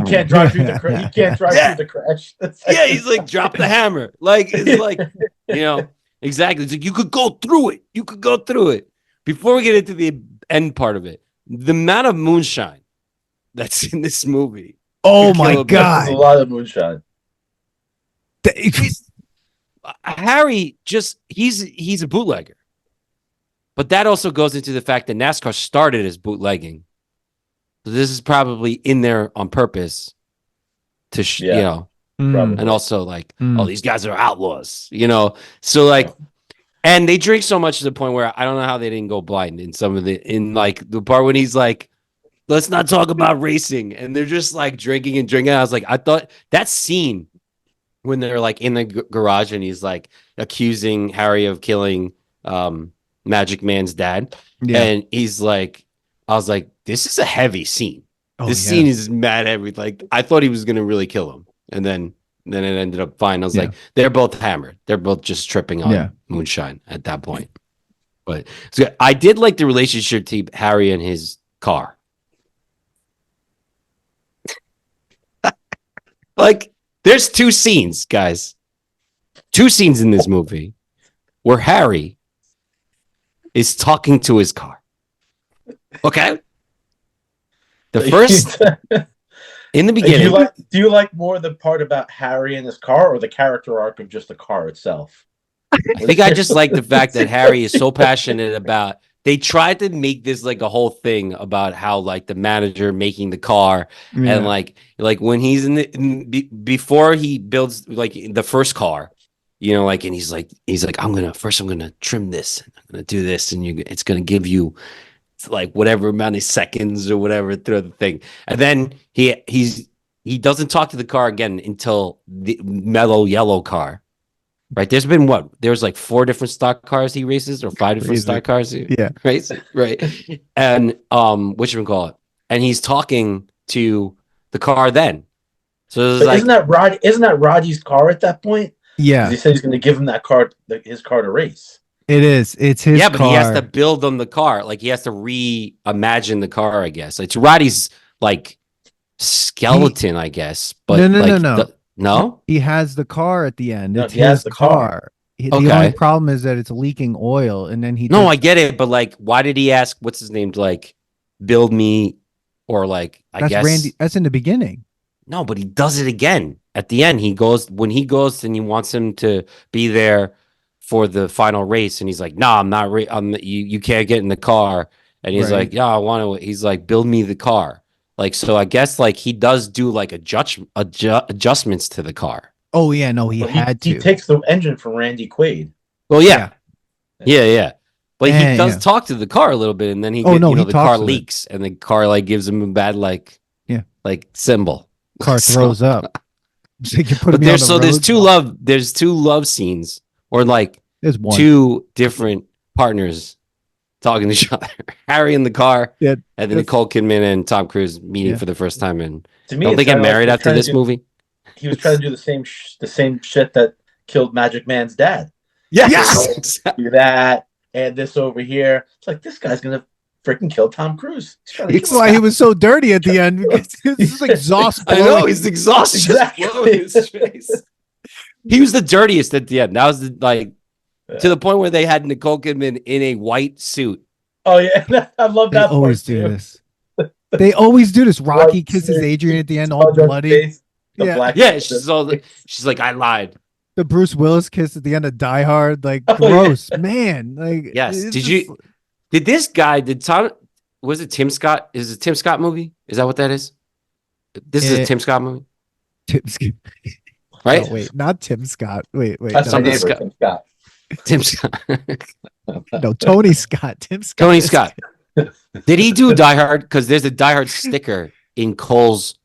can't drive through the crash. He can't drive through the crash. yeah, he's like, drop the hammer. Like, it's like, you know, exactly. It's like, you could go through it. You could go through it. Before we get into the end part of it, the amount of moonshine that's in this movie. Oh my Kill a- There's a god. lot of moonshine. Harry just, he's a bootlegger. But that also goes into the fact that NASCAR started as bootlegging. So this is probably in there on purpose to, you know, Mm. and also like, Mm. oh, these guys are outlaws, you know? So like, and they drink so much to the point where I don't know how they didn't go blind in some of in like the part when he's like, let's not talk about racing. And they're just like drinking and drinking. I was like, I thought that scene when they're like in the garage and he's like accusing Harry of killing, Magic Man's dad. Yeah. And he's like, I was like, this is a heavy scene. Oh, This yeah. scene is mad heavy. Like, I thought he was going to really kill him. And then it ended up fine. I was like, they're both hammered. They're both just tripping on moonshine at that point. But so I did like the relationship to Harry and his car. Like, there's two scenes, guys. Two scenes in this movie where Harry is talking to his car. Okay? The first, in the beginning. Do you like more the part about Harry and his car or the character arc of just the car itself? I think I just like the fact that Harry is so passionate about. They tried to make this like a whole thing about how like the manager making the car and like when he's before he builds like the first car, you know, like, and he's like I'm gonna trim this, I'm gonna do this, and it's gonna give you like whatever amount of seconds or whatever through the thing, and then he doesn't talk to the car again until the mellow yellow car. Right, there's been there's like 4 different stock cars he races, or 5 different stock cars he races, right? And whatchamacallit, and he's talking to the car then. So But isn't that Roddy's car at that point? Yeah, He said he's going to give him that car, his car to race. it is. It's his but car. he has to build on the car, like he has to reimagine the car. I guess it's Roddy's like skeleton, I guess. But no. No, he has the car at the end. No, It's he has his the car. The only problem is that it's leaking oil, and then he. No, I get it, but like, why did he ask? What's his name? To like, build me, or like, I guess Randy. That's in the beginning. No, but he does it again at the end. He goes and he wants him to be there for the final race, and he's like, "No, I'm not. You can't get in the car." And he's like, "Yeah, I want to." He's like, "Build me the car." Like, so I guess like he does do like adjustments to the car. Oh yeah, no, he had to. He takes the engine from Randy Quaid. Well, yeah. But he does talk to the car a little bit, and then the car leaks, and the car like gives him a bad like symbol. Car throws up. So you put there's two love scenes, or like there's one. 2 different partners talking to each other. Harry in the car, and then Nicole Kidman and Tom Cruise meeting for the first time. And to me, don't they get married after this movie? He was trying to do the same shit that killed Magic Man's dad. Yes. Do that and this over here. It's like, this guy's gonna freaking kill Tom Cruise. That's why he was so dirty at the end, because his exhaust. I know, his exhaust Exactly. just blowing his face. He was the dirtiest at the end. That was to the point where they had Nicole Kidman in a white suit Oh yeah, I love They that part always do too. this. They always do this. Rocky White kisses smear, Adrian at the end, all smudge on his bloody. face, the Yeah. black. Yeah, she's like, I lied. The Bruce Willis kiss at the end of Die Hard, like Oh, yeah. gross, man. Like, Yes. it's just, Did this guy, was it Tim Scott? Is it a Tim Scott movie? Is that what that is? This is a Tim Scott movie, Tim Scott. right? No, wait, not Tim Scott. Wait. That's my No, Something neighbor, Scott. Tim Scott. Tim Scott. no, Tony Scott. Tim Scott. Tony Scott. Did he do Die Hard? Because there's a Die Hard sticker in Cole's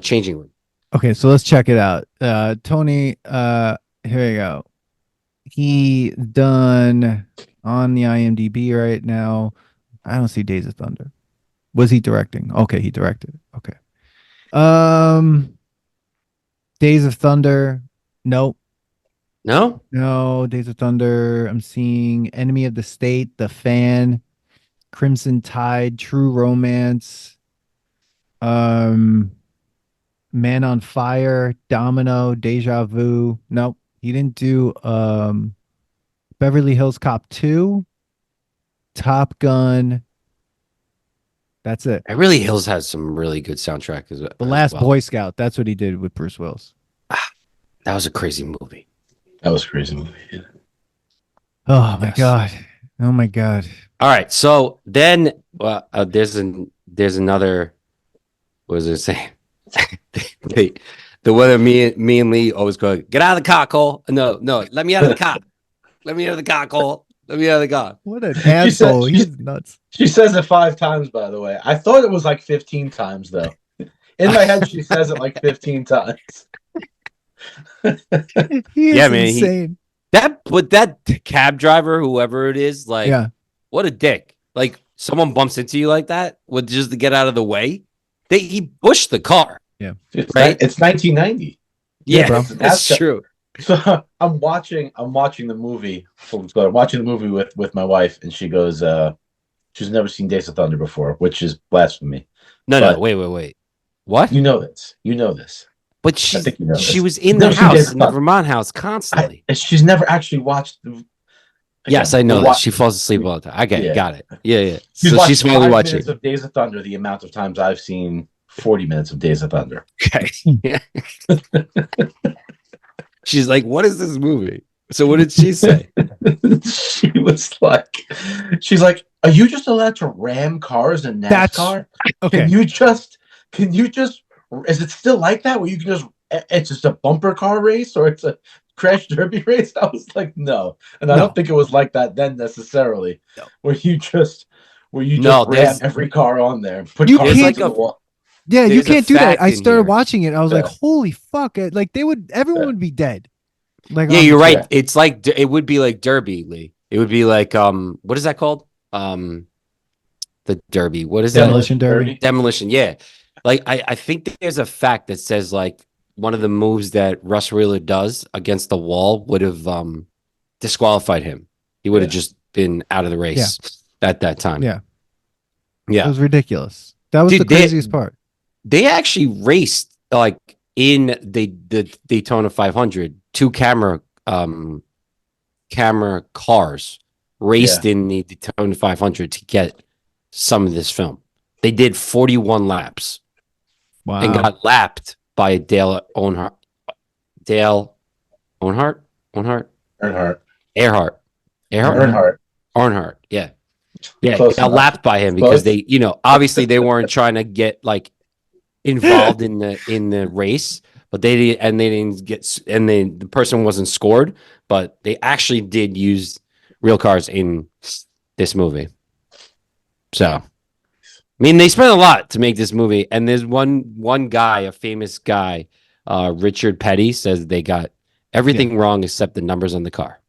changing room. Okay, so let's check it out. Tony, here you go. He done on the IMDb right now. I don't see Days of Thunder. Was he directing? Okay, he directed. Okay. Days of Thunder. Nope. No? No, Days of Thunder. I'm seeing Enemy of the State, The Fan, Crimson Tide, True Romance, Man on Fire, Domino, Deja Vu. Nope. He didn't do Beverly Hills Cop 2, Top Gun. That's it. Beverly Hills has some really good soundtrack as The Last Boy Scout. That's what he did with Bruce Willis. That was a crazy movie. That was a crazy movie. Yeah. Oh my Yes. God. Oh my God. All right. So then there's another, what was it saying? The one that me and Lee always go, get out of the car, Cole. No, let me out of the car. Let me out of the car, Cole. Let me out of the car. What an asshole. He's nuts. She says it 5 times, by the way. I thought it was like 15 times, though. In my head, she says it like 15 times. He is Yeah, man, insane. That cab driver, whoever it is, like, Yeah. what a dick. Like, someone bumps into you like that with just to get out of the way. He pushed the car. Right? It's 1990. Yeah, bro. that's true. So I'm watching the movie. I'm watching the movie with my wife, and she goes, she's never seen Days of Thunder before, which is blasphemy. No, But- wait. What? You know this. But I think you know she this. was in No, the she house, didn't. in the Vermont house, constantly. She's never actually watched. Yes, I know Wa- that. She falls asleep all the time. I get it. Yeah. Got it. Yeah. She's So watched she's finally 5 watching. minutes of Days of Thunder. The amount of times I've seen 40 minutes of Days of Thunder. Okay. Yeah. She's like, what is this movie? So what did she say? She's like, are you just allowed to ram cars in NASCAR? Okay. Can you just, is it still like that where you can just, it's just a bumper car race or it's a crash derby race? I was like, no. And I No. don't think it was like that then necessarily. No. Where you just No, ram there's- every car on there. And put You cars can't- like into the wall. Yeah, you There's a can't do that. fact I in started here. watching it. I was like, Yeah. holy fuck. Like everyone Yeah. would be dead. Like, Yeah, on you're the right. track. It's like it would be like Derby, Lee. It would be like what is that called? The Derby. What is that? Demolition Derby. Demolition. Yeah. Like I think there's a fact that says like one of the moves that Russ Wheeler does against the wall would have disqualified him. He would have Yeah. just been out of the race at that time. Yeah. It Yeah. was ridiculous. That was Dude, the craziest part. They actually raced like in the Daytona 500, 2 camera cars raced in the Daytona 500 to get some of this film. They did 41 laps Wow. and got lapped by Dale Earnhardt. Yeah. Yeah. Close Got enough. lapped by him because they, obviously they weren't trying to get like involved in the race, but they didn't get, and the person wasn't scored, but they actually did use real cars in this movie. So, I mean, they spent a lot to make this movie, and there's one guy, a famous guy, Richard Petty, says they got everything wrong except the numbers on the car.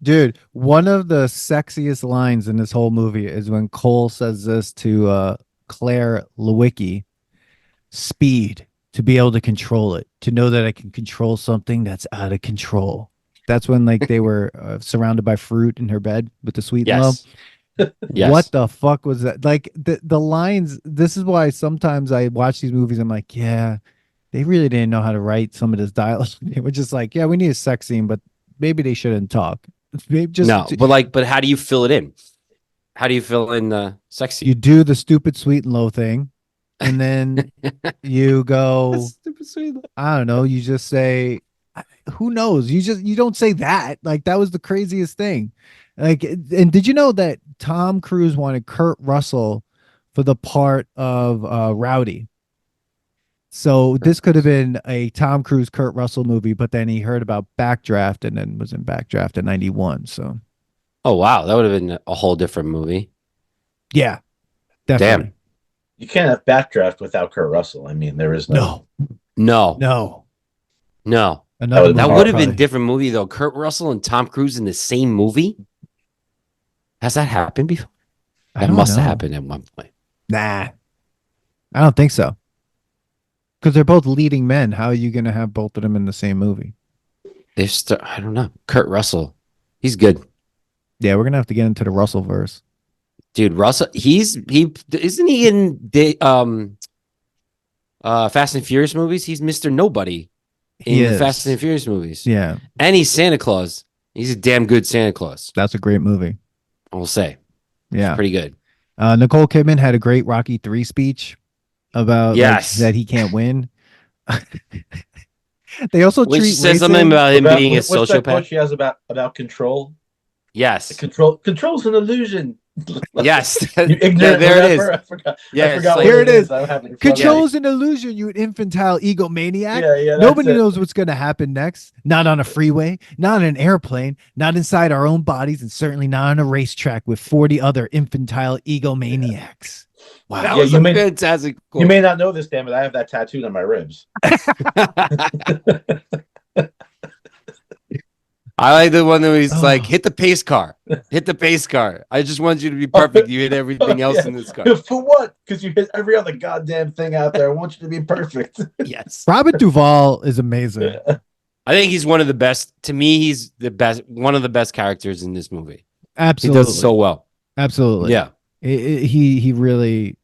Dude, one of the sexiest lines in this whole movie is when Cole says this to Claire Lewicki: speed, to be able to control it, to know that I can control something that's out of control. That's when like they were surrounded by fruit in her bed with the sweet and low. Yes. What the fuck was that? Like the lines. This is why sometimes I watch these movies. I'm like, yeah, they really didn't know how to write some of this dialogue. They were just like, yeah, we need a sex scene, but maybe they shouldn't talk. Maybe but how do you fill it in? How do you fill in the sexy? you do the stupid sweet and low thing, and then you go. Stupid sweet. I don't know. You just say, who knows? You don't say that. Like that was the craziest thing. Like, and did you know that Tom Cruise wanted Kurt Russell for the part of Rowdy? So this could have been a Tom Cruise Kurt Russell movie, but then he heard about Backdraft and then was in Backdraft in '91. So, Oh wow, that would have been a whole different movie. yeah, definitely. Damn. You can't have Backdraft without Kurt Russell. I mean, there is no. No. Another That movie would have been probably. a different movie though. Kurt Russell and Tom Cruise in the same movie. Has that happened before? I That don't must have know. happened at one point. Nah, I don't think so. Because they're both leading men. How are you going to have both of them in the same movie? I don't know. Kurt Russell, he's good, Yeah, we're gonna have to get into the Russell verse. dude. Russell, he isn't he in the Fast and Furious movies? He's Mr. Nobody in He the is. Fast and Furious movies. Yeah, And he's Santa Claus. He's a damn good Santa Claus. that's a great movie. I will say. Yeah. Pretty good. Nicole Kidman had a great Rocky 3 speech about like, Yes. that he can't win. They also Which treat says racism. something about him being a What's that quote sociopath. she has about control? Yes. Control's an illusion. Yes. You ignorant There it whatever. is. I forgot. Yeah, I it's forgot like- what Here it is. I have it in front of Control me. is an illusion, you infantile egomaniac. Yeah, Nobody that's it. knows what's going to happen next. Not on a freeway, not on an airplane, not inside our own bodies, and certainly not on a racetrack with 40 other infantile egomaniacs. Wow. That Yeah, was you a may- fantastic quote. You may not know this, damn it. I have that tattooed on my ribs. I like the one that he's Oh. like, hit the pace car. Hit the pace car. I just want you to be perfect. You hit everything else Yeah. in this car. For what? Because you hit every other goddamn thing out there. I want you to be perfect. Yes. Robert Duvall is amazing. Yeah. I think he's one of the best. To me, he's the best. One of the best characters in this movie. Absolutely. He does so well. Absolutely. Yeah. He really,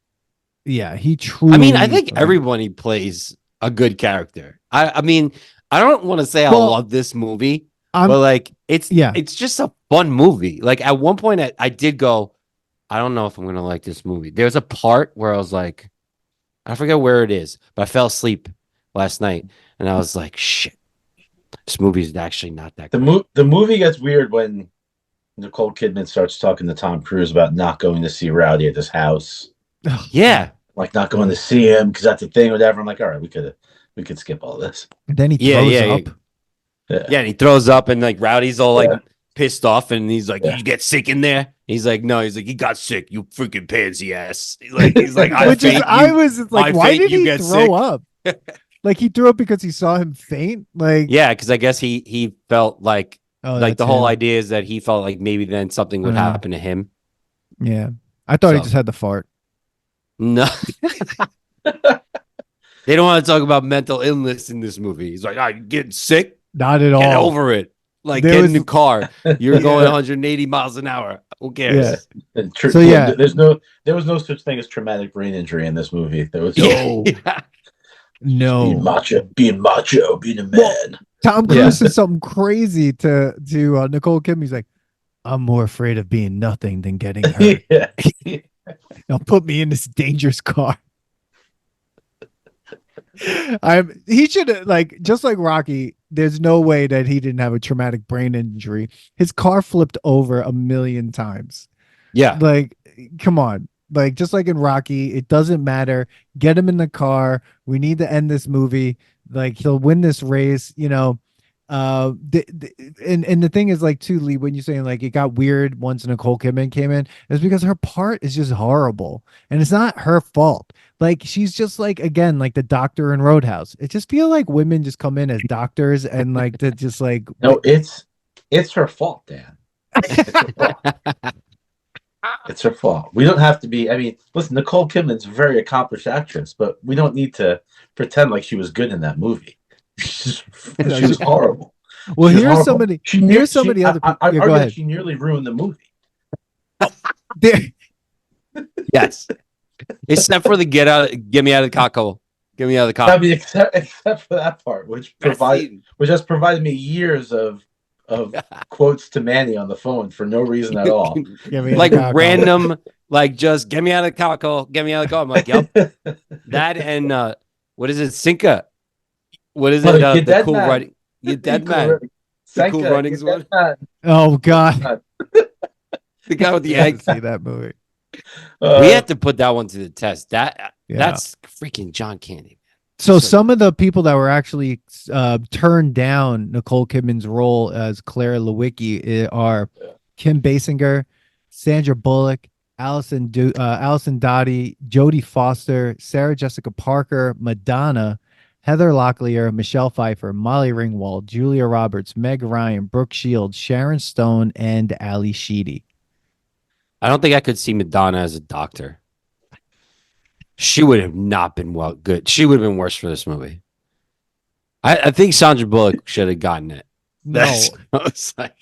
yeah, he truly. I mean, I think everybody plays a good character. I mean, I don't want to say I Well, love this movie, I'm- but like it's Yeah. it's just a fun movie. Like at one point, I did go, I don't know if I'm gonna like this movie. There's a part where I was like, I forget where it is, but I fell asleep last night, and I was like, shit, this movie is actually not that good. The movie gets weird when Nicole Kidman starts talking to Tom Cruise about not going to see Rowdy at his house, Yeah, like not going to see him because that's a thing, or whatever. I'm like, all right, we could skip all this. Then he Yeah, throws yeah, up. yeah, and he throws up, and like Rowdy's all like Yeah. pissed off, and he's like, Yeah. "You get sick in there?" He's like, "No." He's like, "He got sick. You freaking pansy ass." He's like, "I Which is, think I you." was just like, I why think did you he get throw sick. up? Like he threw up because he saw him faint. Like, Yeah, because I guess he felt like oh, the that's whole him. idea is that he felt like maybe then something would happen to him. Yeah, I thought he So. just had the fart. No. They don't want to talk about mental illness in this movie. He's like, "Oh, you getting sick? Not at Get all. over it. Like, There get was- in the car. You're going Yeah. 180 miles an hour. Who cares?" And So, yeah. there was no such thing as traumatic brain injury in this movie. There was Yeah. No, being macho, being a man. Well, Tom Cruise Yeah. said something crazy to Nicole Kidman. He's like, "I'm more afraid of being nothing than getting hurt. Yeah. Now put me in this dangerous car." He should have, like, just like Rocky. There's no way that he didn't have a traumatic brain injury. His car flipped over 1,000,000 times. Yeah. Like, come on. Like, just like in Rocky, it doesn't matter. Get him in the car. We need to end this movie. Like, he'll win this race, you know. And the thing is, like, too, Lee, when you're saying like it got weird once Nicole Kidman came in, is because her part is just horrible, and it's not her fault. Like, she's just like, again, like the doctor in Roadhouse. It just feel like women just come in as doctors and like to just like No, it's her fault, Dan. It's her fault. It's her fault. We don't have to be. I mean, listen, Nicole Kidman's a very accomplished actress, but we don't need to pretend like she was good in that movie. She was horrible. Well, She was here's horrible. somebody. She Here's some of the other. I Yeah, go argue that ahead. she nearly ruined the movie. There- Yes. Except for the get me out of the cockhole. Get me out of the I cock. mean, except for that part, which has provided me years of of quotes to Manny on the phone for no reason at all. Give me Like the cock hole. random, like just get me out of the cock hole, get me out of the cock. I'm like, yep. That and what is it? Cinca. What is it? You The dead cool man. running. You dead Cool man. running. The Senka, cool you runnings dead one. man. Oh God, The guy with the I egg. see that movie. We have to put that one to the test. Yeah. That's freaking John Candy. So So- some of the people that were actually turned down Nicole Kidman's role as Claire Lewicki are Kim Basinger, Sandra Bullock, Allison Dottie, Jodie Foster, Sarah Jessica Parker, Madonna, Heather Locklear, Michelle Pfeiffer, Molly Ringwald, Julia Roberts, Meg Ryan, Brooke Shields, Sharon Stone, and Ali Sheedy. I don't think I could see Madonna as a doctor. She would have not been good. She would have been worse for this movie. I think Sandra Bullock should have gotten it. No, I was like,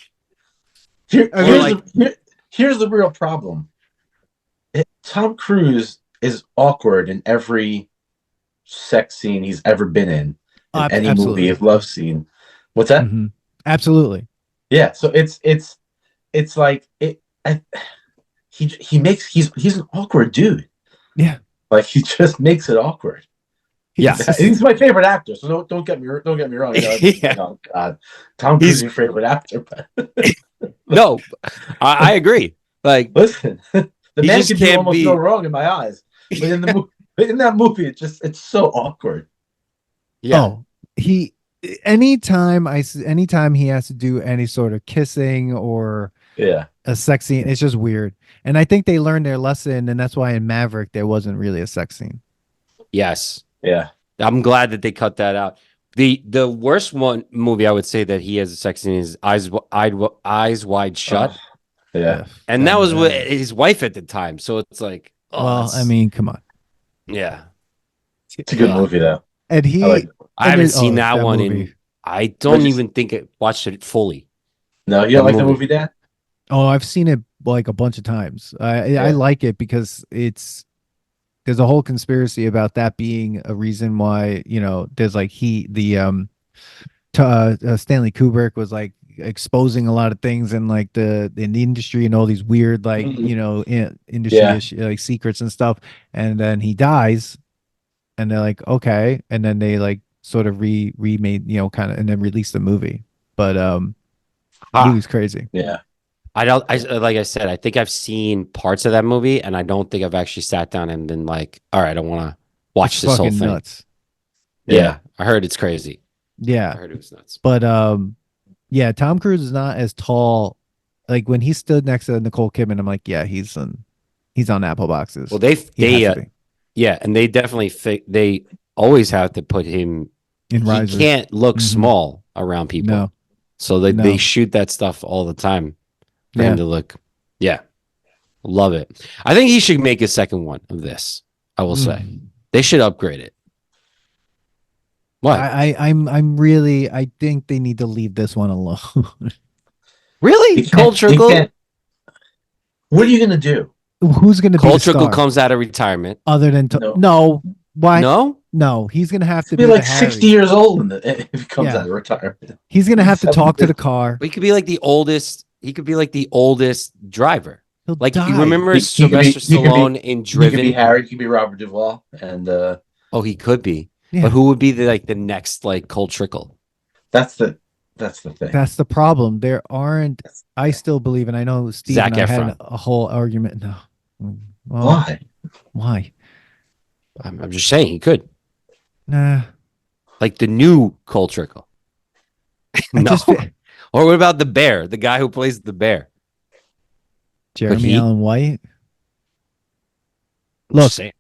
Here's the real problem. Tom Cruise is awkward in every sex scene he's ever been in any absolutely. movie, love scene. What's that? Mhm. Absolutely. Yeah, so it's like he's an awkward dude. Yeah. Like he just makes it awkward. Yeah. He's my favorite actor, so don't get me wrong. Yeah. Oh God, Tom Cruise is your favorite actor, but no, I agree. Like, listen, the He man just can do can't almost be- no wrong in my eyes. But in that movie, it's so awkward. yeah, Oh, anytime he has to do any sort of kissing or Yeah, a sex scene, it's just weird. And I think they learned their lesson, and that's why in Maverick there wasn't really a sex scene. yes. yeah. I'm glad that they cut that out. The worst movie I would say that he has a sex scene is Eyes Wide Shut, Yeah. and that was with his wife at the time. So it's like, Well, I mean, come on. yeah, It's a good movie though. And he, I like it. I haven't seen that one, movie. and I don't Which- even think I watched it fully. No, you don't That like the movie. movie, Dan? Oh, I've seen it like a bunch of times. I like it because there's a whole conspiracy about that being a reason why, there's like Stanley Kubrick was like exposing a lot of things in like in the industry and all these weird like industry like secrets and stuff, and then he dies and they're like, okay, and then they like sort of remade kind of, and then released the movie, but he was crazy. Yeah. Like I said, I think I've seen parts of that movie, and I don't think I've actually sat down and been like, all right, I want to watch It's this whole fucking thing. nuts. Yeah, I heard it's crazy. I Yeah, heard it was nuts. but yeah, Tom Cruise is not as tall. Like when he stood next to Nicole Kidman, I'm like, yeah, he's on Apple boxes. Well, He has to be. yeah, and they definitely they always have to put him. In He Risers. can't look Mhm. small around people. No. So they No. shoot that stuff all the time for Yeah. him to look. Yeah, love it. I think he should make a second one of this. I will say they should upgrade it. What? I think they need to leave this one alone. Really? Cole Trickle? What are you gonna do? Who's going to be Cole the Trickle star comes out of retirement. other than no? Why? No? He's going to have to Be be like the Harry. 60 years old if he comes Yeah. out of retirement. He's going to have to talk to 70. the car. He could be like the oldest. He could be like the oldest driver. He'll Like die. you remember He could Sylvester be- he could be- Stallone in He could Driven? be Harry. He could be Robert Duvall, and Oh, he could be. Yeah. But who would be the next like Cole Trickle? that's the thing. That's the problem. There aren't. I still believe, and I know Steve Zac and I had Efron. a whole argument. No. Well, Why? Why? I'm just saying he could. Nah. Like the new Cole Trickle. I just fe- Or what about the bear? The guy who plays the bear. Jeremy he- Allen White. I'm Look, just saying.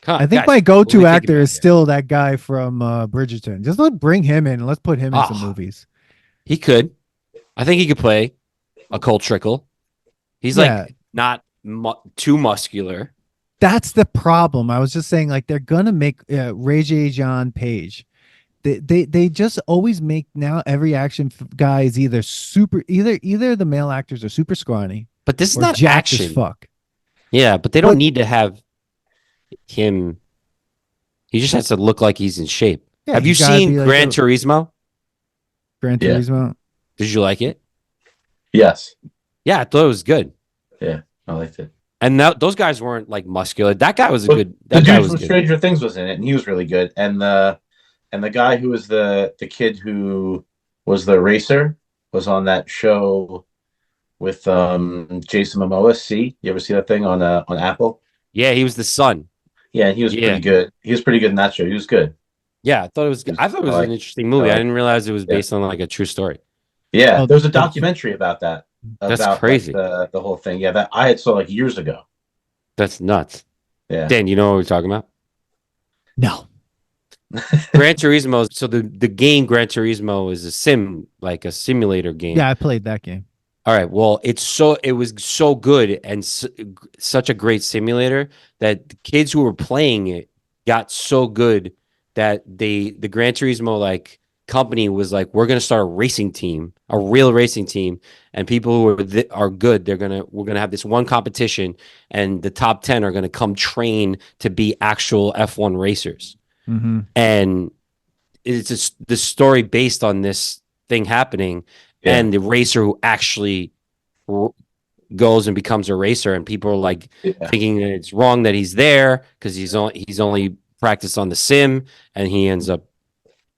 Come on, I think guys, my what go-to do we think actor about is here? still that guy from Bridgerton. Just bring him in. Let's put him in some Ah. movies. He could. I think he could play a Cole Trickle. He's Yeah. like not too muscular. That's the problem. I was just saying, like they're gonna make Ray J. John Page. They just always make now every action guy is either the male actors are super scrawny But this is or not jacked as action. fuck. Yeah, but they don't But- need to have him. He just has to look like he's in shape. Yeah, Have you he's gotta seen be like Gran a- Turismo? Gran Yeah. Turismo? Did you like it? Yes. Yeah, I thought it was good. Yeah, I liked it. And those guys weren't like muscular. That guy was a But good. the That guy dude was from good. Stranger Things was in it, and he was really good. And the guy who was the kid who was the racer was on that show with Jason Momoa. See, you ever see that thing on Apple? Yeah, he was the son. Yeah, he was Yeah. pretty good. He was pretty good in that show. He was good. Yeah, I thought it was. I thought it was an interesting movie. I didn't realize it was based on like a true story. Yeah, Oh, there's a documentary about that. That's About crazy. like, the whole thing. Yeah, that I had saw like years ago. That's nuts. Yeah. Dan, you know what we're talking about? No. Gran Turismo. So the game Gran Turismo is a like a simulator game. Yeah, I played that game. All right. Well, it was so good and such a great simulator that the kids who were playing it got so good that the Gran Turismo like company was like, we're gonna start a racing team, a real racing team, and people who are good, we're gonna have this one competition, and the top 10 are gonna come train to be actual F1 racers. Mm-hmm. And it's just the story based on this thing happening. Yeah. And the racer who actually goes and becomes a racer, and people are like thinking that it's wrong that he's there because he's only practiced on the sim, and he ends up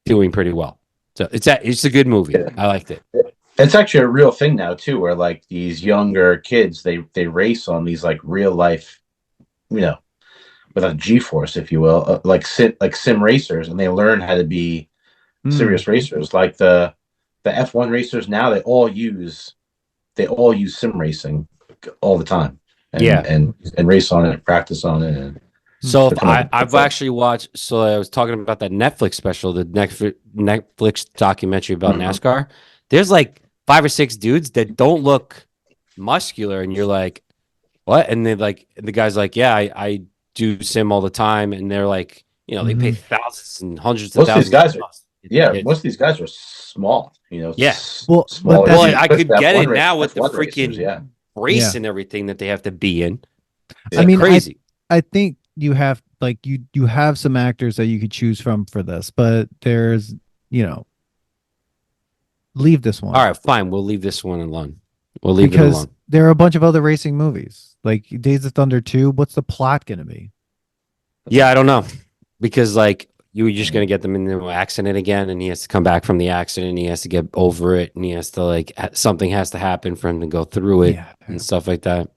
doing pretty well. So it's a good movie. Yeah. I liked it. It's actually a real thing now too, where like these younger kids they race on these like real life, with a G-force, if you will, like sim racers, and they learn how to be serious racers. Like the F1 racers now, they all use sim racing all the time. And race on it, practice on it. And so I've actually watched. So I was talking about that Netflix special, the Netflix documentary about NASCAR. There's like 5 or 6 dudes that don't look muscular, and you're like, what? And the guy's like, yeah, I do sim all the time, and they're like, they pay thousands and hundreds of thousands. Most of these guys are small. Yeah. Well, small. Well, I could get it now with the F1 freaking racers, race and everything that they have to be in. I mean, crazy. I think you have like you have some actors that you could choose from for this, but there's leave this one. All right, fine. We'll leave this one alone. We'll leave it Because alone. there are a bunch of other racing movies like Days of Thunder 2. What's the plot going to be? Yeah, I don't know, because like you're just gonna get them in an accident again, and he has to come back from the accident, and he has to get over it, and he has to like something has to happen for him to go through it and stuff like that.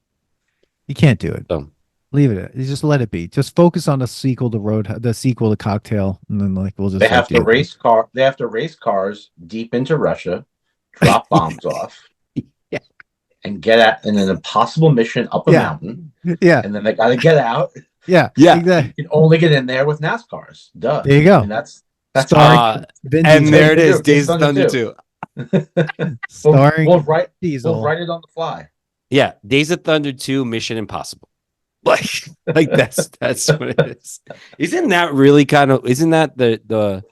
You can't do it. So leave it. You just let it be. Just focus on the sequel to Cocktail, and then like we'll just. They have to race car. They have to race cars deep into Russia, drop bombs off, and get at an impossible mission up a mountain. Yeah, and then they got to get out. Yeah. Exactly. You can only get in there with NASCARs. Duh. There you go. And that's and there it is. Days of Thunder 2. Starring we'll write it on the fly. Yeah, Days of Thunder 2, Mission Impossible. Like that's what it is. Isn't that really kind of? Isn't that the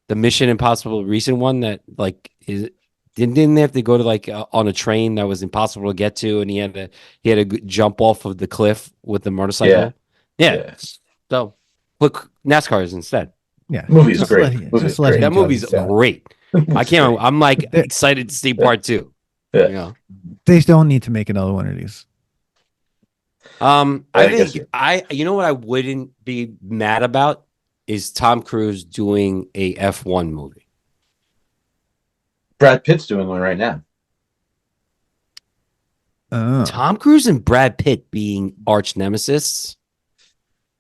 Mission Impossible recent one that like is? Didn't they have to go to like on a train that was impossible to get to, and he had to jump off of the cliff with the motorcycle? Yeah. So look, NASCARs instead. Yeah, movie's great. That movie's great. I can't. I'm like excited to see part 2. Yeah. They don't need to make another one of these. I think you know what I wouldn't be mad about is Tom Cruise doing a F1 movie. Brad Pitt's doing one right now. Tom Cruise and Brad Pitt being arch nemesis.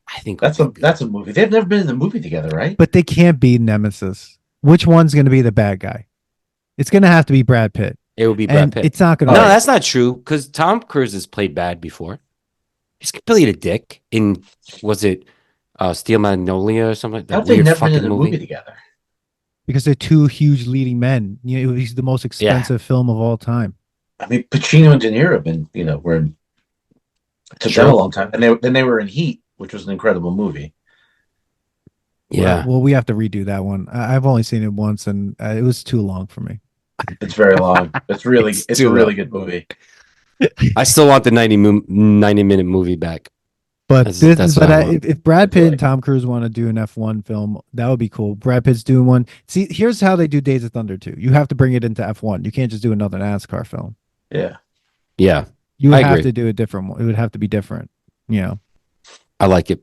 I think that's a movie. They've never been in the movie together, right? But they can't be nemesis. Which one's going to be the bad guy? It's going to have to be Brad Pitt. It would be Brad Pitt. It's not going to. No, that's not true because Tom Cruise has played bad before. He's played a dick in was it Steel Magnolia or something? How they never been in a movie together? Because they're two huge leading men. He's the most expensive film of all time. I mean, Pacino and De Niro have been, were it took them a long time, and then they were in Heat, which was an incredible movie. Yeah. Well, we have to redo that one. I've only seen it once, and it was too long for me. It's very long. It's a really good movie. I still want the 90-minute movie back. But if Brad Pitt and Tom Cruise want to do an F1 film, that would be cool. Brad Pitt's doing one. See, here's how they do Days of Thunder 2. You have to bring it into F1. You can't just do another NASCAR film. Yeah. Yeah, You would I have agree. to do a different one. It would have to be different. You know. I like it.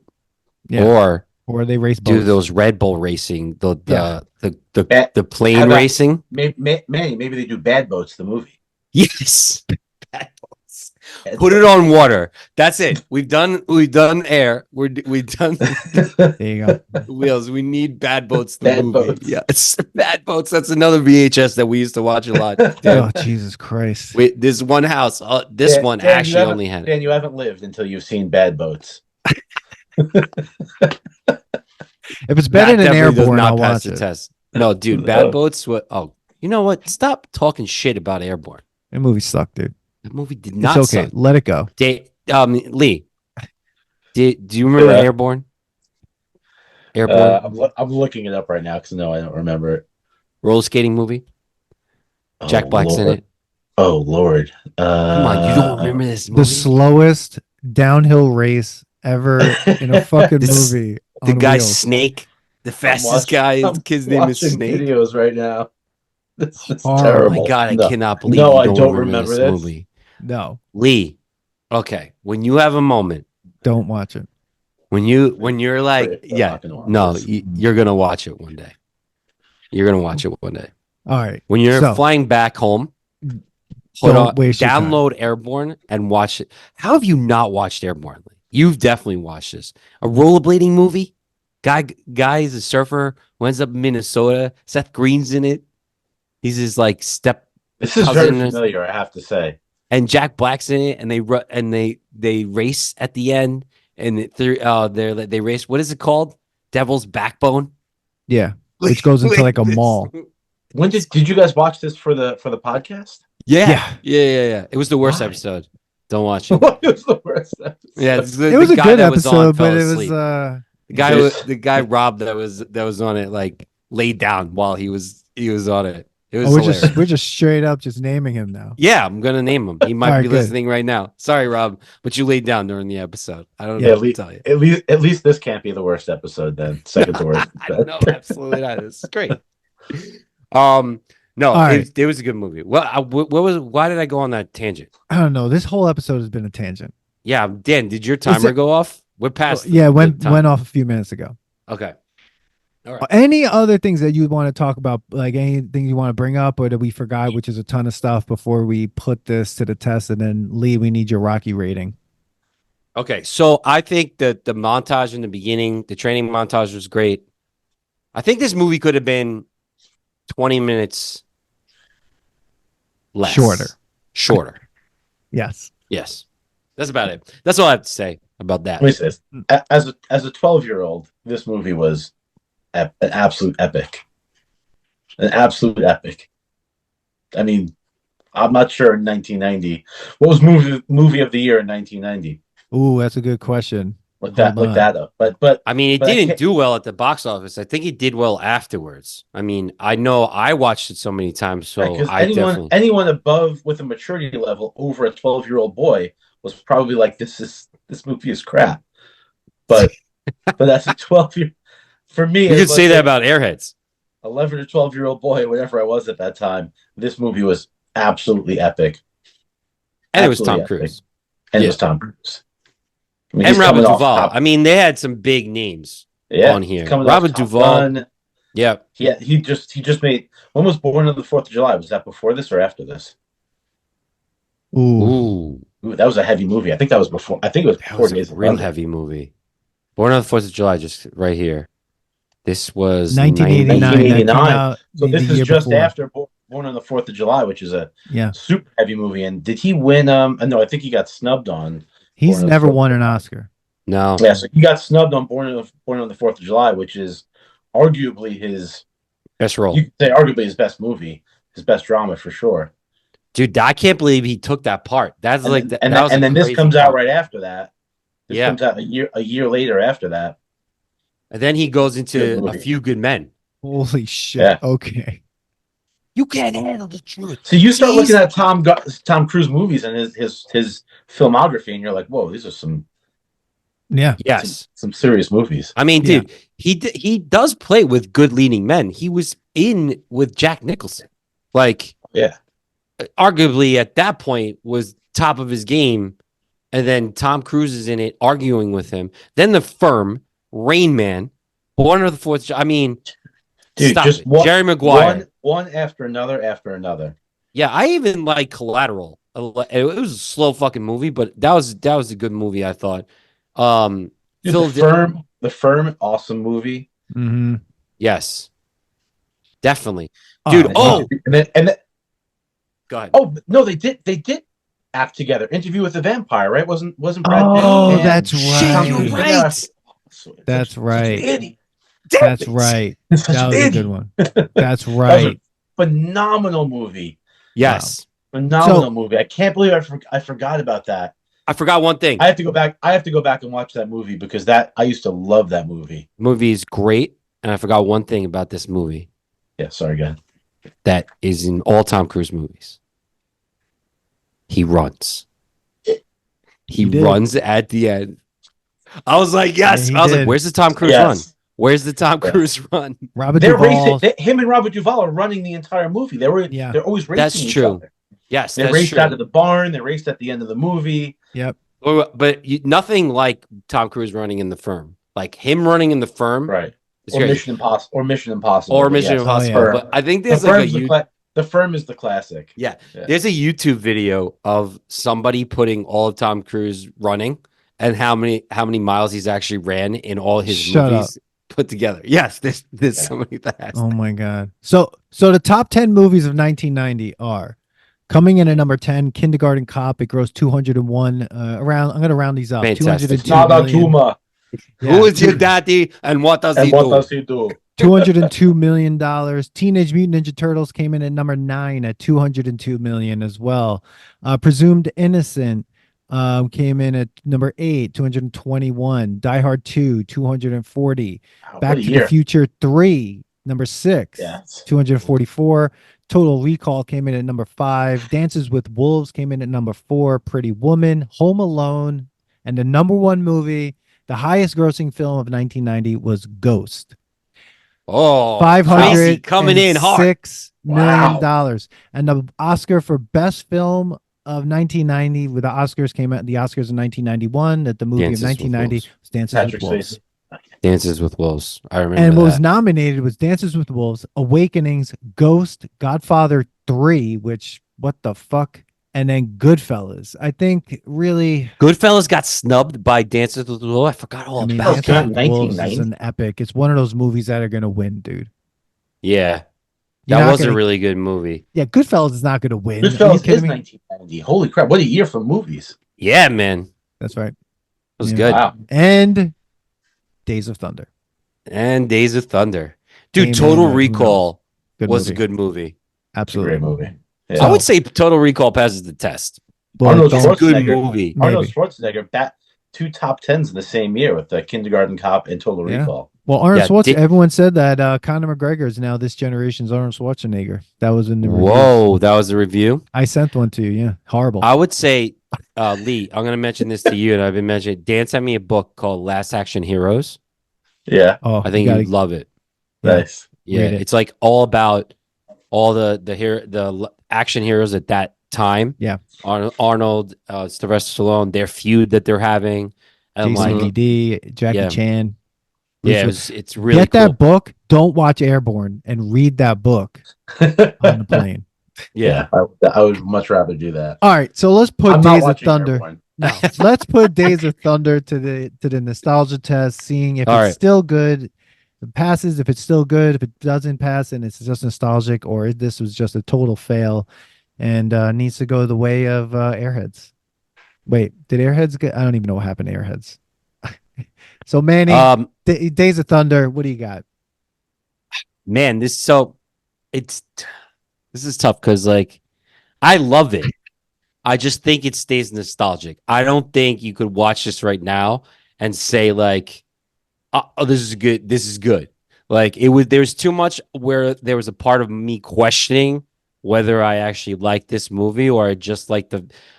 Yeah. Or they race do boats. those Red Bull racing, Yeah. the plane How about- racing. Manny, maybe they do Bad Boats, the movie. Yes. Bad boats. Bad Put it Boats. on water. That's it. We've done air. We've done There you go. wheels. We need Bad Boats, the Bad movie. Boats. Yes. Bad Boats. That's another VHS that we used to watch a lot. Oh, Dan, Jesus Christ. this one house. This one Dan, actually only had it. Dan, you haven't lived until you've seen Bad Boats. If it's better than definitely does Airborne, not I'll pass watch the it. test. No, dude, Bad Boats. What? Oh, you know what? Stop talking shit about Airborne. That movie sucked, dude. That movie did It's not okay. suck. Let it go. Lee, do you remember Yeah. Airborne? Airborne I'm looking it up right now because no, I don't remember it. roller skating movie. Jack Black's in Lord. it. Oh Lord! Come on, you don't remember this movie? The slowest downhill race ever in a fucking This- movie. The on guy wheels. Snake, the I'm fastest guy. His I'm kid's name is watching Snake. videos right now. This is Oh, my Oh terrible. my god, I No. cannot believe No, you I don't, don't remember this remember this. movie. No, Lee, okay, when you have a moment, don't watch it. when you're like, Great. I'm yeah, not gonna watch no, this. you're gonna watch it one day. You're gonna watch it one day. All right. When you're So- flying back home, Don't waste your time. download Airborne and watch it. How have you not watched Airborne? Lee? You've definitely watched this. A rollerblading movie. Guy is a surfer who ends up in Minnesota. Seth Green's in it. He's his like step, This is very cousin- familiar, I have to say. and Jack Black's in it. And they race at the end, and they race. What is it called? Devil's Backbone. Yeah. Which goes into like a mall. When did you guys watch this for the podcast? Yeah. It was the worst Why? episode. Don't watch it. What was the worst episode? Yeah, It was a guy good that was on episode, fell but it was asleep. This- The guy Rob that was on it like laid down while he was on it. It was we're hilarious. we're just straight up just naming him now. Yeah, I'm gonna name him. He might All right, be good. listening right now. Sorry, Rob, but you laid down during the episode. I don't Yeah, know what to tell you. At least this can't be the worst episode then. Second to worst. No, absolutely not. This is great. No, All right. it was a good movie. Well, why did I go on that tangent? I don't know. This whole episode has been a tangent. Yeah, Dan, did your timer go off? We're past. Yeah, the went time. off a few minutes ago. Okay. Any other things that you want to talk about, like anything you want to bring up or that we forgot, which is a ton of stuff before we put this to the test? And then Lee, we need your Rocky rating. Okay, so I think that the montage in the beginning, the training montage was great. I think this movie could have been 20 minutes less. Shorter. Yes. Yes. That's about it. That's all I have to say about that. Let me say this. As a 12-year-old, this movie was an absolute epic. An absolute epic. I mean, I'm not sure in 1990. What was movie of the year in 1990? Ooh, that's a good question. Look Hold on. that up. But I mean, it But I didn't can't- do well at the box office. I think it did well afterwards. I mean, I know I watched it so many times, so because I definitely. anyone above with a maturity level over a 12-year-old boy was probably like, this movie is crap. But that's a 12-year. For me, You it could was say that like about Airheads. 11 or 12-year-old boy, whatever I was at that time. This movie was absolutely epic. And it was Absolutely Tom epic. Cruise. And Yeah. it was Tom Cruise. I mean, And he's Robert coming off Duvall. Top- I mean, they had some big names yeah, on he's here. coming off Robert Top Duvall. Gun. Yeah. Yeah, he just made. When was Born on the 4th of July? Was that before this or after this? Ooh. Ooh. Ooh, that was a heavy movie. I think that was before. I think it was That before was Days a of real Thunder. heavy movie. Born on the 4th of July, just right here. This was 1989. 1989. That came out So this the is year just before. after Born on the 4th of July, which is a Yeah. super heavy movie. And did he win? No, I think he got snubbed on. He's Born on the never 4th of won an July. Oscar. No. Yeah, so he got snubbed on Born on the 4th of July, which is arguably his. Best role. You could say arguably his best movie, his best drama for sure. Dude, I can't believe he took that part. That's And like then, that. and, that was and a then this crazy comes out part. right after that. This Yeah. comes out a year later after that. And then he goes into Good A movie. Few Good Men. Holy shit. Yeah. Okay. You can't handle the truth. So you start Jeez. looking at Tom Cruise movies and his filmography, and you're like, whoa, these are some Yeah. Yes. some serious movies. I mean, Yeah. dude, he does play with good leading men. He was in with Jack Nicholson. Like, Yeah. arguably at that point was top of his game, and then Tom Cruise is in it arguing with him. Then The Firm, Rain Man, Born of the Fourth. I mean, Dude, stop just it. Jerry Maguire. one after another. Yeah, I even like Collateral. It was a slow fucking movie, but that was a good movie, I thought. Dude, the Firm, awesome movie. Mm-hmm. Yes, definitely, dude. And then, Go ahead. oh no, they did act together. Interview with the Vampire, right? Wasn't Brad Pitt? Oh, and that's Tom right. Cruise in there? Right. That's right. Such an idiot. That's right. Such That an was a idiot. good one. That's That was a right. phenomenal movie. Yes, Phenomenal movie. I can't believe I forgot about that. I forgot one thing. I have to go back. I have to go back and watch that movie because I used to love that movie. Movie is great, and I forgot one thing about this movie Yeah, sorry, go ahead. that is in all Tom Cruise movies. He runs. He did. runs at the end. I was like, yes. Yeah, he I was did. like, where's the Tom Cruise Yes. run? Where's the Tom Cruise run? Robert They're Duvall. racing. Him and Robert Duvall are running the entire movie. They're always racing That's each true. other. Yes, They that's raced true. out of the barn. They raced at the end of the movie. Yep. But nothing like Tom Cruise running in The Firm. Like him running in The Firm. Right. Is Or great. Mission Impossible. Or Mission Impossible. Or but Mission yes. Impossible. yeah. But I think The there's like The Firm is the classic. Yeah. Yeah. There's a YouTube video of somebody putting all of Tom Cruise running and how many miles he's actually ran in all his Shut movies put together. Yes, there's somebody that has. Oh my God. So the top 10 movies of 1990 are coming in at number 10, Kindergarten Cop. It grossed 201 around. I'm going to round these up. Fantastic. 202 It's not a million. tumor. Yeah, Who is your daddy and what does And he what do? does he do? $202 million. Teenage Mutant Ninja Turtles came in at number 9 at 202 million as well. Presumed Innocent came in at number 8, 221. Die Hard 2, 240. Wow, Back what a to the year. Future 3, number 6, Yes. 244. Total Recall came in at number 5. Dances with Wolves came in at number 4. Pretty Woman, Home Alone, and the number 1 movie, the highest grossing film of 1990 was Ghost. Oh, $506 coming in hard. million dollars, and the Oscar for Best Film of 1990, with the Oscars came out. The Oscars in 1991. That the movie Dances of with 1990 Wolves. was Dances Patrick with Wolves. Swayze. Dances with Wolves. I remember And what was that. nominated was Dances with Wolves, Awakenings, Ghost, Godfather 3, which what the fuck, and then Goodfellas. I think really. Goodfellas got snubbed by Dances with Wolves. I forgot all I mean, about Dances that. Dances with Wolves is 1990. an epic. It's one of those movies that are gonna win, dude. Yeah, You're that not was a gonna- really good movie. Yeah, Goodfellas is not gonna win. Are you Goodfellas kidding is me? 1990. Holy crap! What a year for movies. Yeah, man, That's right. it was Yeah. good. Wow. And Days of Thunder. And Days of Thunder, Came dude. in Total at, who Recall Good was movie. a good movie. It's a Absolutely. great movie. Yeah. So- I would say Total Recall passes the test. Well, Arnold don't- It's a good Schwarzenegger. movie. Arnold Maybe. Schwarzenegger, that 2 top 10s in the same year with the Kindergarten Cop and Total Yeah. Recall. Well, Arnold Yeah, Schwarzenegger. Everyone said that Conor McGregor is now this generation's Arnold Schwarzenegger. That was in the review. Whoa, that was a review. I sent one to you. Yeah, horrible. I would say, Lee, I'm going to mention this to you, and I've been mentioning. Dan sent me a book called Last Action Heroes. Yeah, Oh, I think you you'd love it. Yeah. nice. Yeah, Read it. it's like all about all the action heroes at that time. Yeah. Arnold, Sylvester Stallone, their feud that they're having, and Jason like, D.D., Jackie Yeah. Chan. yeah, Bruce it's really Get cool. that book. Don't watch Airborne and read that book on the plane. Yeah, I would much rather do that. All right, so let's put I'm not Days of watching Thunder. Airborne. No, let's put Days of Thunder to the nostalgia test, seeing if All it's right. still good. If it passes, if it's still good, if it doesn't pass, and it's just nostalgic, or if this was just a total fail and needs to go the way of Airheads. Wait, did Airheads get? I don't even know what happened to Airheads. So Manny, Days of Thunder, what do you got? man, this is tough because like I love it. I just think it stays nostalgic. I don't think you could watch this right now and say like, "Oh, this is good. This is good." Like it was. There's too much where there was a part of me questioning whether I actually like this movie or I just like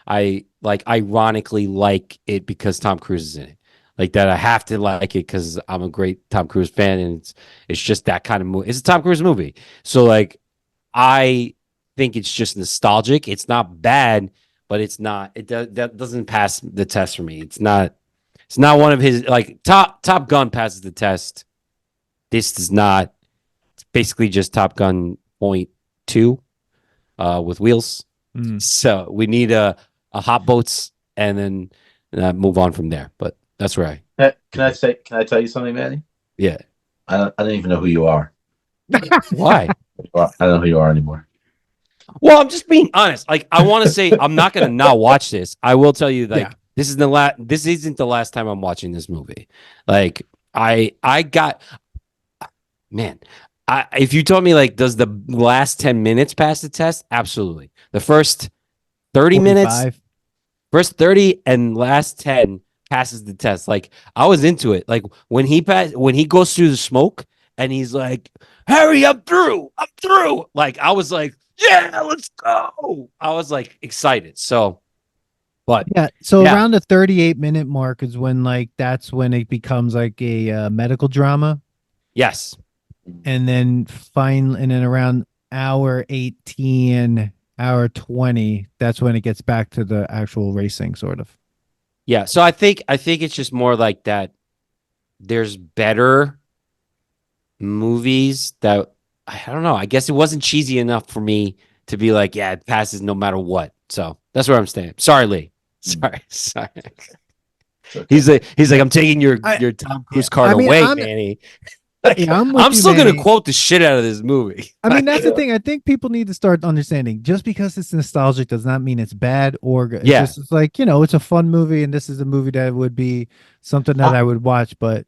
I ironically like it because Tom Cruise is in it. Like that, I have to like it because I'm a great Tom Cruise fan, and it's just that kind of movie. It's a Tom Cruise movie, so like I think it's just nostalgic. It's not bad, but it's not. That doesn't pass the test for me. It's not. It's not one of his like Top Gun passes the test. This does not. It's basically just Top Gun .2 with wheels. So we need a hot boats and then move on from there. But that's where Can I tell you something, Manny? yeah. I don't even know who you are. Why? I don't know who you are anymore. Well, I'm just being honest. Like, I want to say I'm not going to not watch this. I will tell you, like, this isn't the last time I'm watching this movie. Like, if you told me, like, does the last 10 minutes pass the test? Absolutely. The first 30 minutes, first 30 and last 10 passes the test. Like, I was into it. Like, when he goes through the smoke and he's like, Harry, I'm through. Like, I was like, yeah, let's go. I was like excited. So, but around the 38-minute mark is when that's when it becomes like a medical drama. Yes. And then around hour 18, hour 20, that's when it gets back to the actual racing sort of. Yeah. So I think it's just more like that. There's better movies that I don't know. I guess it wasn't cheesy enough for me to be like, yeah, it passes no matter what. So that's where I'm staying. Sorry, Lee. Sorry. Okay. He's like, I'm taking your Tom Cruise card away, Manny. I'm still going to quote the shit out of this movie. I mean, that's the thing. I think people need to start understanding just because it's nostalgic does not mean it's bad or good. It's like, it's a fun movie and this is a movie that would be something that I would watch. But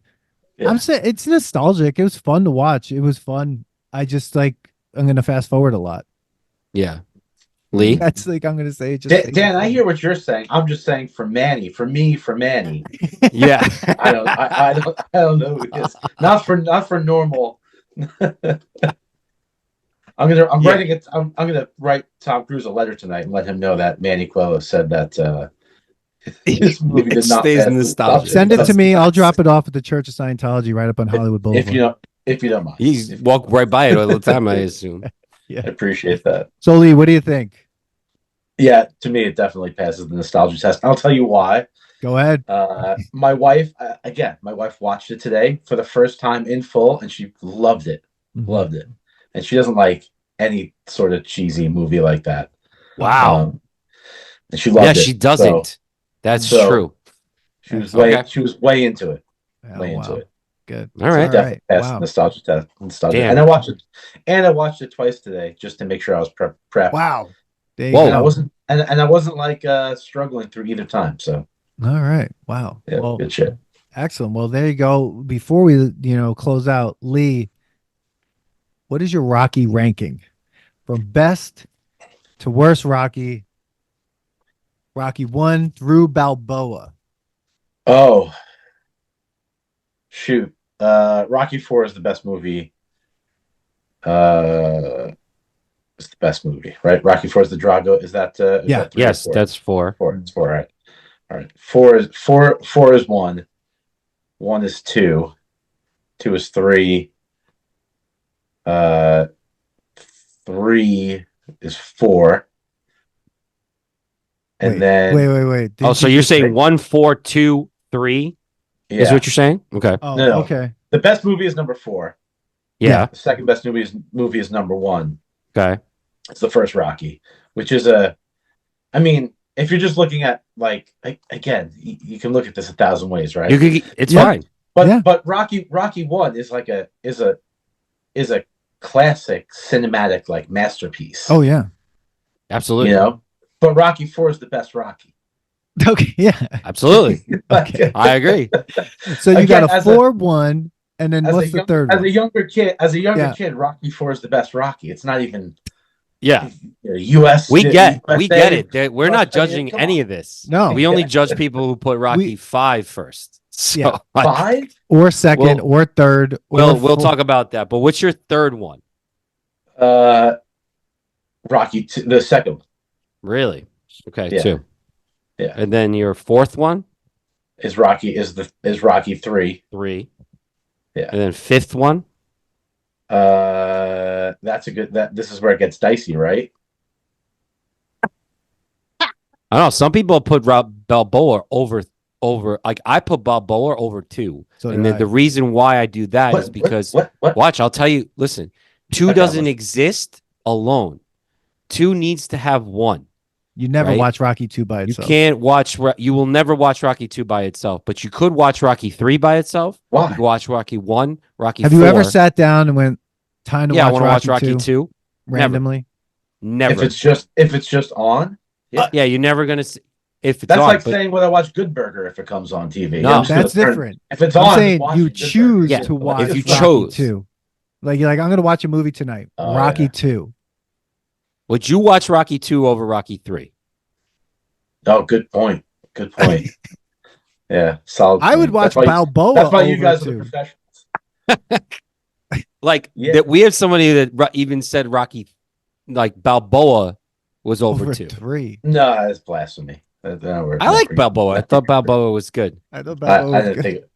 I'm saying it's nostalgic. It was fun to watch. It was fun. I just I'm going to fast forward a lot. Yeah. Lee? That's I'm going to say. Dan, I hear what you're saying. I'm just saying for Manny. Yeah. I don't know who it is. Not for normal. I'm gonna write Tom Cruise a letter tonight and let him know that Manny Coelho said that this movie did not stays in nostalgia. Send it to me. I'll drop it off at the Church of Scientology right up on Hollywood Boulevard. If you don't mind. You walk right by it all the time, I assume. Yeah. I appreciate that. So Lee, what do you think? Yeah, to me it definitely passes the nostalgia test. I'll tell you why. Go ahead. My wife watched it today for the first time in full and she loved it. Loved it. And she doesn't like any sort of cheesy movie like that. Wow. And she loved it. Yeah, she doesn't. So, that's true. She was way into it. Into it. Good. All right. Definitely passed nostalgia test. Damn. And I watched it twice today just to make sure I was prepped. Wow. Whoa. I wasn't like struggling through either time. So all right. Wow. Yeah, well, good shit. Excellent. Well, there you go. Before we close out, Lee, what is your Rocky ranking from best to worst Rocky? Rocky 1 through Balboa. Oh, shoot. Rocky 4 is the best movie. It's the best movie, right? Rocky 4 is the Drago. Is that that 3 yes, that's 4. 4. It's 4, right. All right. 4 is 1. 1 is 2. 2 is 3. 3 is 4. And then wait. So you're saying 1, 4, 2, 3 is what you're saying? Okay. Oh, no. Okay. The best movie is number 4. Yeah. The second best movie is number 1. Okay. It's the first Rocky, which is if you're just looking at again, you can look at this 1,000 ways, right? It's fine. But Rocky 1 is is a classic cinematic masterpiece. Oh yeah. Absolutely. But Rocky 4 is the best Rocky. Okay, yeah. Absolutely. Okay. I agree. So you got a 4-1, and then what's the third one? As a younger kid, Rocky 4 is the best Rocky. It's not even US. We get it. We're not judging any of this. No. We only judge people who put Rocky 5 first. So 5 or second or third. We'll talk about that. But what's your third one? Rocky 2, the second one. Really? Okay, yeah. 2. Yeah. And then your fourth one is Rocky 3. 3. Yeah. And then fifth one? That's a good this is where it gets dicey, right? I don't know. Some people put Balboa over. Like I put Balboa over 2, So and did I. the reason why I do that is because What? watch. I'll tell you. Listen, 2 doesn't exist alone. 2 needs to have 1. You never right? watch Rocky 2 by You itself. can't watch. You will never watch Rocky 2 by itself, but you could watch Rocky 3 by itself. Why? You could watch Rocky 1, Rocky. Have 4. you ever sat down and went time to Yeah, I watch want to watch Rocky Rocky 2 randomly? Never. If it's just on. Yeah, you're never gonna see if it's That's on. like saying when I watch Good Burger if it comes on TV. No, that's different. If it's I'm on, saying I'm you watching Good Burger. choose Yeah, to watch if you Rocky chose. 2. Like you're like, I'm gonna watch a movie tonight. Oh, Rocky yeah. 2. Would you watch Rocky 2 over Rocky 3? Oh, good point. Good point. Yeah, solid. I would point. watch That's why- Balboa That's why over you guys are the 2. professionals. Like Yeah. that, we have somebody that even said Rocky, like Balboa, was over 2. 3. No, that's blasphemy. I like Balboa. I thought Balboa was good. I thought Balboa I was didn't good.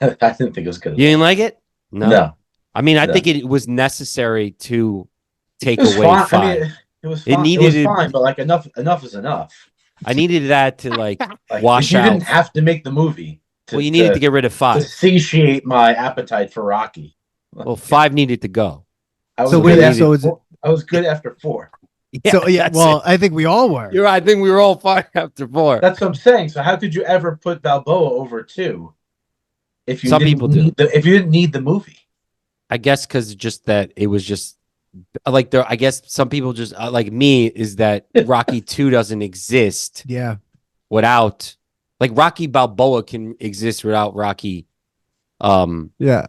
think. I didn't think it was good. You didn't like it? No. I mean, I No. think it was necessary to take It was away fine. 5. I mean, it was It fine. needed it to- was fine, but like enough is enough. I needed that to like Like, wash you out. didn't have to make the movie. Well, you needed to get rid of to 5. satiate my appetite for Rocky. Well, 5 needed to go. I was So good wait, after so is it- four- I was good after 4. So yeah, that's well, it. I think we all were. You're right. I think we were all fine after 4. That's what I'm saying. So how could you ever put Balboa over 2 if you Some didn't people do. need if you didn't need the movie? I guess because just that it was just like there. I guess some people just like me is that Rocky 2 doesn't exist Yeah. without like Rocky Balboa can exist without Rocky. Yeah.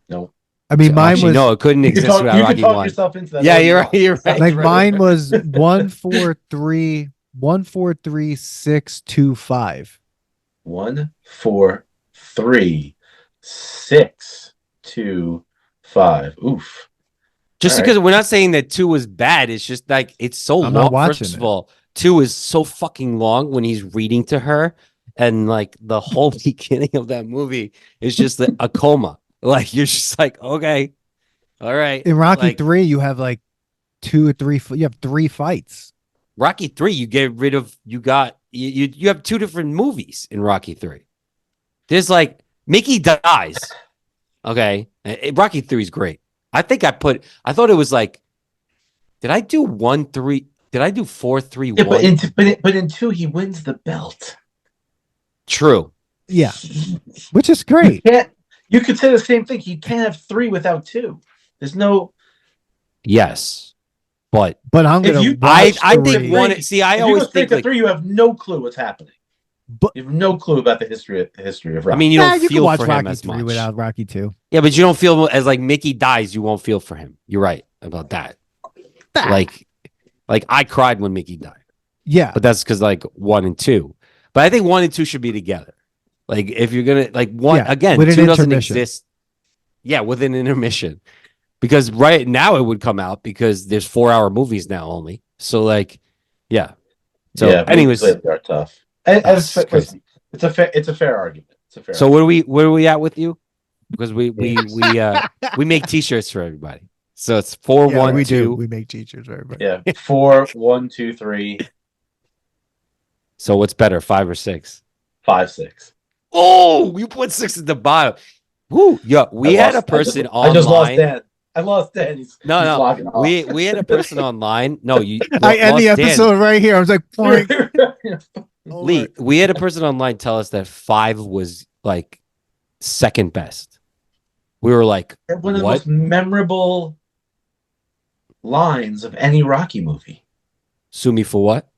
No. I mean, mine Actually, was no, it couldn't You could exist talk, without you could Rocky talk 1. yourself into that. Yeah, all you you're want. right. You're right. like mine was 1 4 3 1 4 3 6 2 5. 1 4 3 6 2 5. Oof. Just All because we're not saying that 2 was bad, it's just like it's so I'm long. not watching First of it. all, 2 is so fucking long when he's reading to her, and like the whole beginning of that movie is just a coma. Like you're just like, okay, all right. In Rocky Like, 3, you have like 2 or 3. You have 3 fights. Rocky 3, you get rid of you have 2 different movies in Rocky 3. There's like Mickey dies. Okay. Rocky 3 is great. I thought it was like, did I do 1 3? Did I do 4 3 Yeah, 1? but in 2 he wins the belt. True. Yeah. Which is great. You could say the same thing. You can't have 3 without 2. There's no. Yes. But But I'm If gonna you- watch I three. think one. See, I If you always go straight think to like. 3, you have no clue what's happening. But You have no clue about the history of I Rocky. mean, you Nah, don't you can feel watch for Rocky him as 3 much. without Rocky 2. Yeah, but you don't feel as like Mickey dies. You won't feel for him. You're right about that. Like I cried when Mickey died, Yeah. but that's because like 1 and 2. But I think 1 and 2 should be together. Like if you're gonna like 1 Yeah, again, with 2 an doesn't intermission. exist. Yeah, with an intermission, because right now it would come out because there's 4-hour movies now only. So like, yeah. So yeah, anyways, they are tough. And That's crazy. listen, it's a fair argument. It's a fair. so where are we at with you? Because we make t-shirts for everybody. So it's 4 Yeah, 1 we 2. do. We make teachers for everybody. Yeah, 4 1 2 3 So what's better, 5 or 6? 5 6. Oh, you put 6 at the bottom. Woo! Yeah, we had a person online. I just lost Dan. I lost Dan. He's logging off. We had a person online. No, you. I end the lost Dan. episode right here. I was like, point. Lee, we had a person online tell us that 5 was like second best. We were like, One of the what? most memorable lines of any Rocky movie. Sue me for what?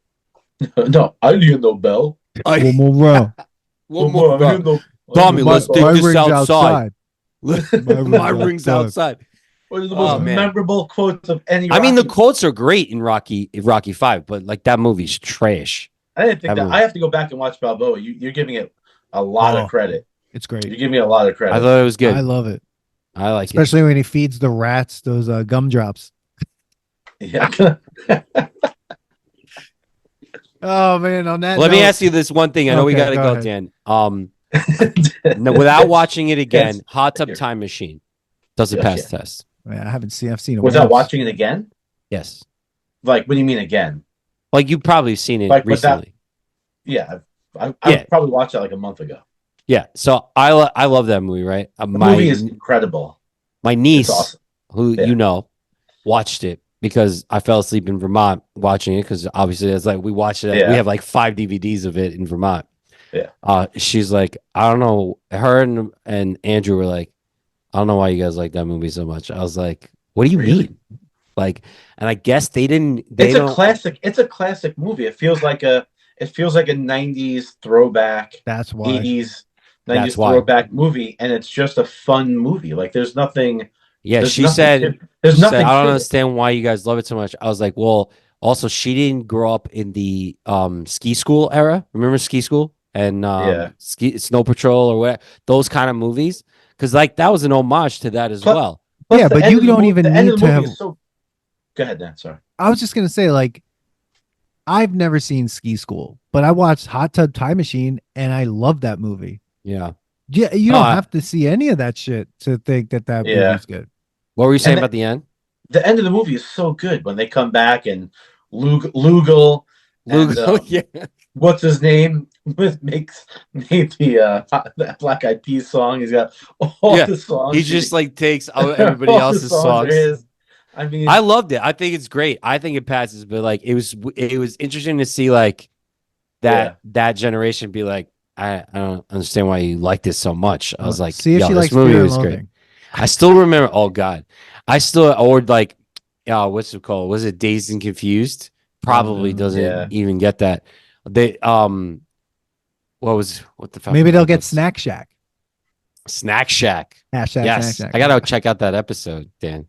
No, I need no bell. One more row. One more. Tommy, let's My take this ring's outside. My My ring's outside. One of the Oh, most man. memorable quotes of any. I mean, the Rocky quotes are great in Rocky 5, but like that movie's trash. I didn't think that that. movie. I have to go back and watch Balboa. You're giving it a lot Oh. of credit. It's You're great. giving me a lot of credit. I thought it was good. I love it. I like it. Especially when he feeds the rats those gumdrops. Yeah. Oh man, on that Let me note- ask you this one thing. I know we Okay, gotta go go, ahead. Dan. No, without watching it again, Yes. Hot Tub Time Machine does it Yes, pass yeah. test? Man, I've seen it Without once. watching it again? Yes. Like, what do you mean again? Like you've probably seen it Like without, recently. yeah, I Yeah. probably watched that like a month ago. Yeah. So I love that movie, right? The movie is incredible. My It's niece, awesome. who Yeah. you know, watched it because I fell asleep in Vermont watching it because obviously it's like we watched it. Yeah. We have like 5 DVDs of it in Vermont. Yeah. She's like, I don't know. Her and Andrew were like, I don't know why you guys like that movie so much. I was like, what do you Really? mean? Like, and I guess they didn't. It's a classic. It's a classic movie. It feels like a 90s throwback, That's why. 80s, 90s That's why. throwback movie, and it's just a fun movie. Like there's nothing. Yeah, there's she nothing said. to- there's She said, nothing. I don't to it. understand why you guys love it so much. I was like, well, also she didn't grow up in the ski school era. Remember ski school and Yeah. Snow Patrol or what those kind of movies? Because like that was an homage to that as Plus- well. Plus, Yeah, the but end you of the don't movie- even the end need of the to movie have- is so. Go ahead, Dan. Sorry. I was just gonna say, like, I've never seen Ski School, but I watched Hot Tub Time Machine, and I love that movie. Yeah. Yeah, you No, don't I- have to see any of that shit to think that Yeah. movie's good. What were you saying And about the end? The end of the movie is so good when they come back and Lugal. And, yeah. what's his name? Made the Black Eyed Peas song. He's got all Yeah, the songs. He just like takes everybody all the else's songs songs. are his. I mean, I loved it. I think it's great. I think it passes, but like it was interesting to see like that generation be like, I don't understand why you like this so much. I was like, see if yo, she this likes movie Fear and was great. Loathing. I still remember. Oh God, I still or like, what's it called? Was it Dazed and Confused? Probably doesn't Yeah. even get that. They what the fuck? Maybe they'll get Snack Shack. Snack Shack. Hashtag Yes, Snack Shack. I gotta check out that episode, Dan.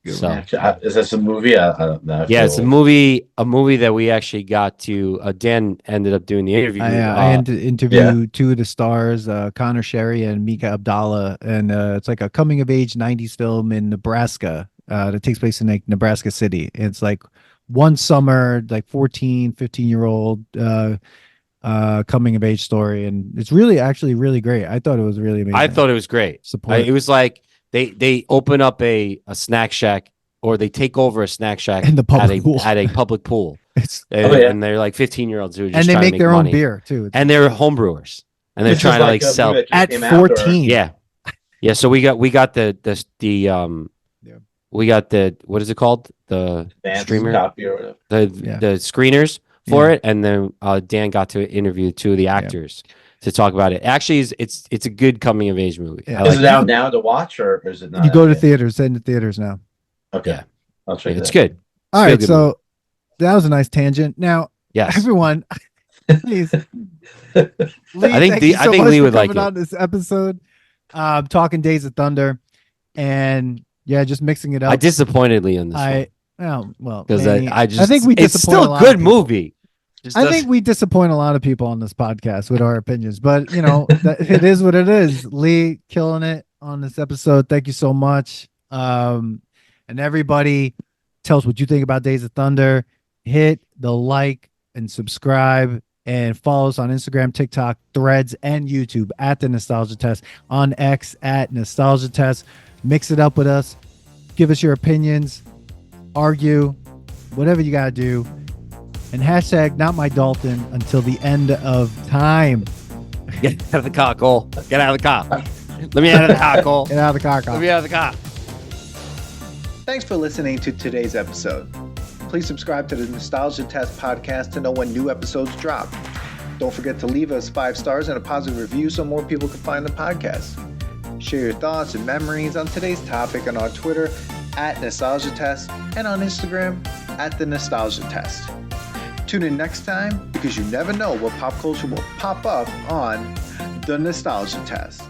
So is this a movie? I don't know. yeah, it's a movie that we actually got to. Dan ended up doing the interview. I interviewed two of the stars, Connor Sherry and Mika Abdallah, and it's like a coming of age 90s film in Nebraska that takes place in like Nebraska City. It's like one summer, like 15-year-old coming of age story, and it's actually really great. I thought it was really amazing. I thought it was great. It was like they open up a snack shack, or they take over a snack shack in the public pool. at a public pool. And And they're like 15-year-olds who are just they trying to make their money. own beer too. And they're home brewers, and they're This trying is to like a sell movie that at came out, or- 14. Yeah. So we got the we got the what is it called, the Advanced streamer, copy or whatever. the screeners for it, and then Dan got to interview two of the actors to talk about it. Actually, it's a good coming of age movie. Yeah. I Is like it out now to watch, or is it not? You go out to yet? theaters, in the theaters now. Okay, Yeah. I'll check it's that. good. All It's a right, good so movie. that was a nice tangent. Now, Yes. everyone, please. Lee, I think thank you so much Lee for would like coming it. on this episode. Talking Days of Thunder, and yeah, just mixing it up. I disappointed Lee on this one because Manny, I just I think we it's disappoint a still a lot of good people. movie. Just I doesn't- think we disappoint a lot of people on this podcast with our opinions, but you know, it is what it is. Lee killing it on this episode. Thank you so much. And everybody, tell us what you think about Days of Thunder. Hit the like and subscribe and follow us on Instagram, TikTok, Threads, and YouTube at The Nostalgia Test, on X at Nostalgia Test. Mix it up with us. Give us your opinions. Argue. Whatever you got to do. And hashtag not my Dalton until the end of time. Get out of the car, Cole. Get out of the car. Let me out of the car, Cole. Get out of the car. Let me out of the car. Thanks for listening to today's episode. Please subscribe to the Nostalgia Test podcast to know when new episodes drop. Don't forget to leave us 5 stars and a positive review so more people can find the podcast. Share your thoughts and memories on today's topic on our Twitter at Nostalgia Test and on Instagram at The Nostalgia Test. Tune in next time because you never know what pop culture will pop up on The Nostalgia Test.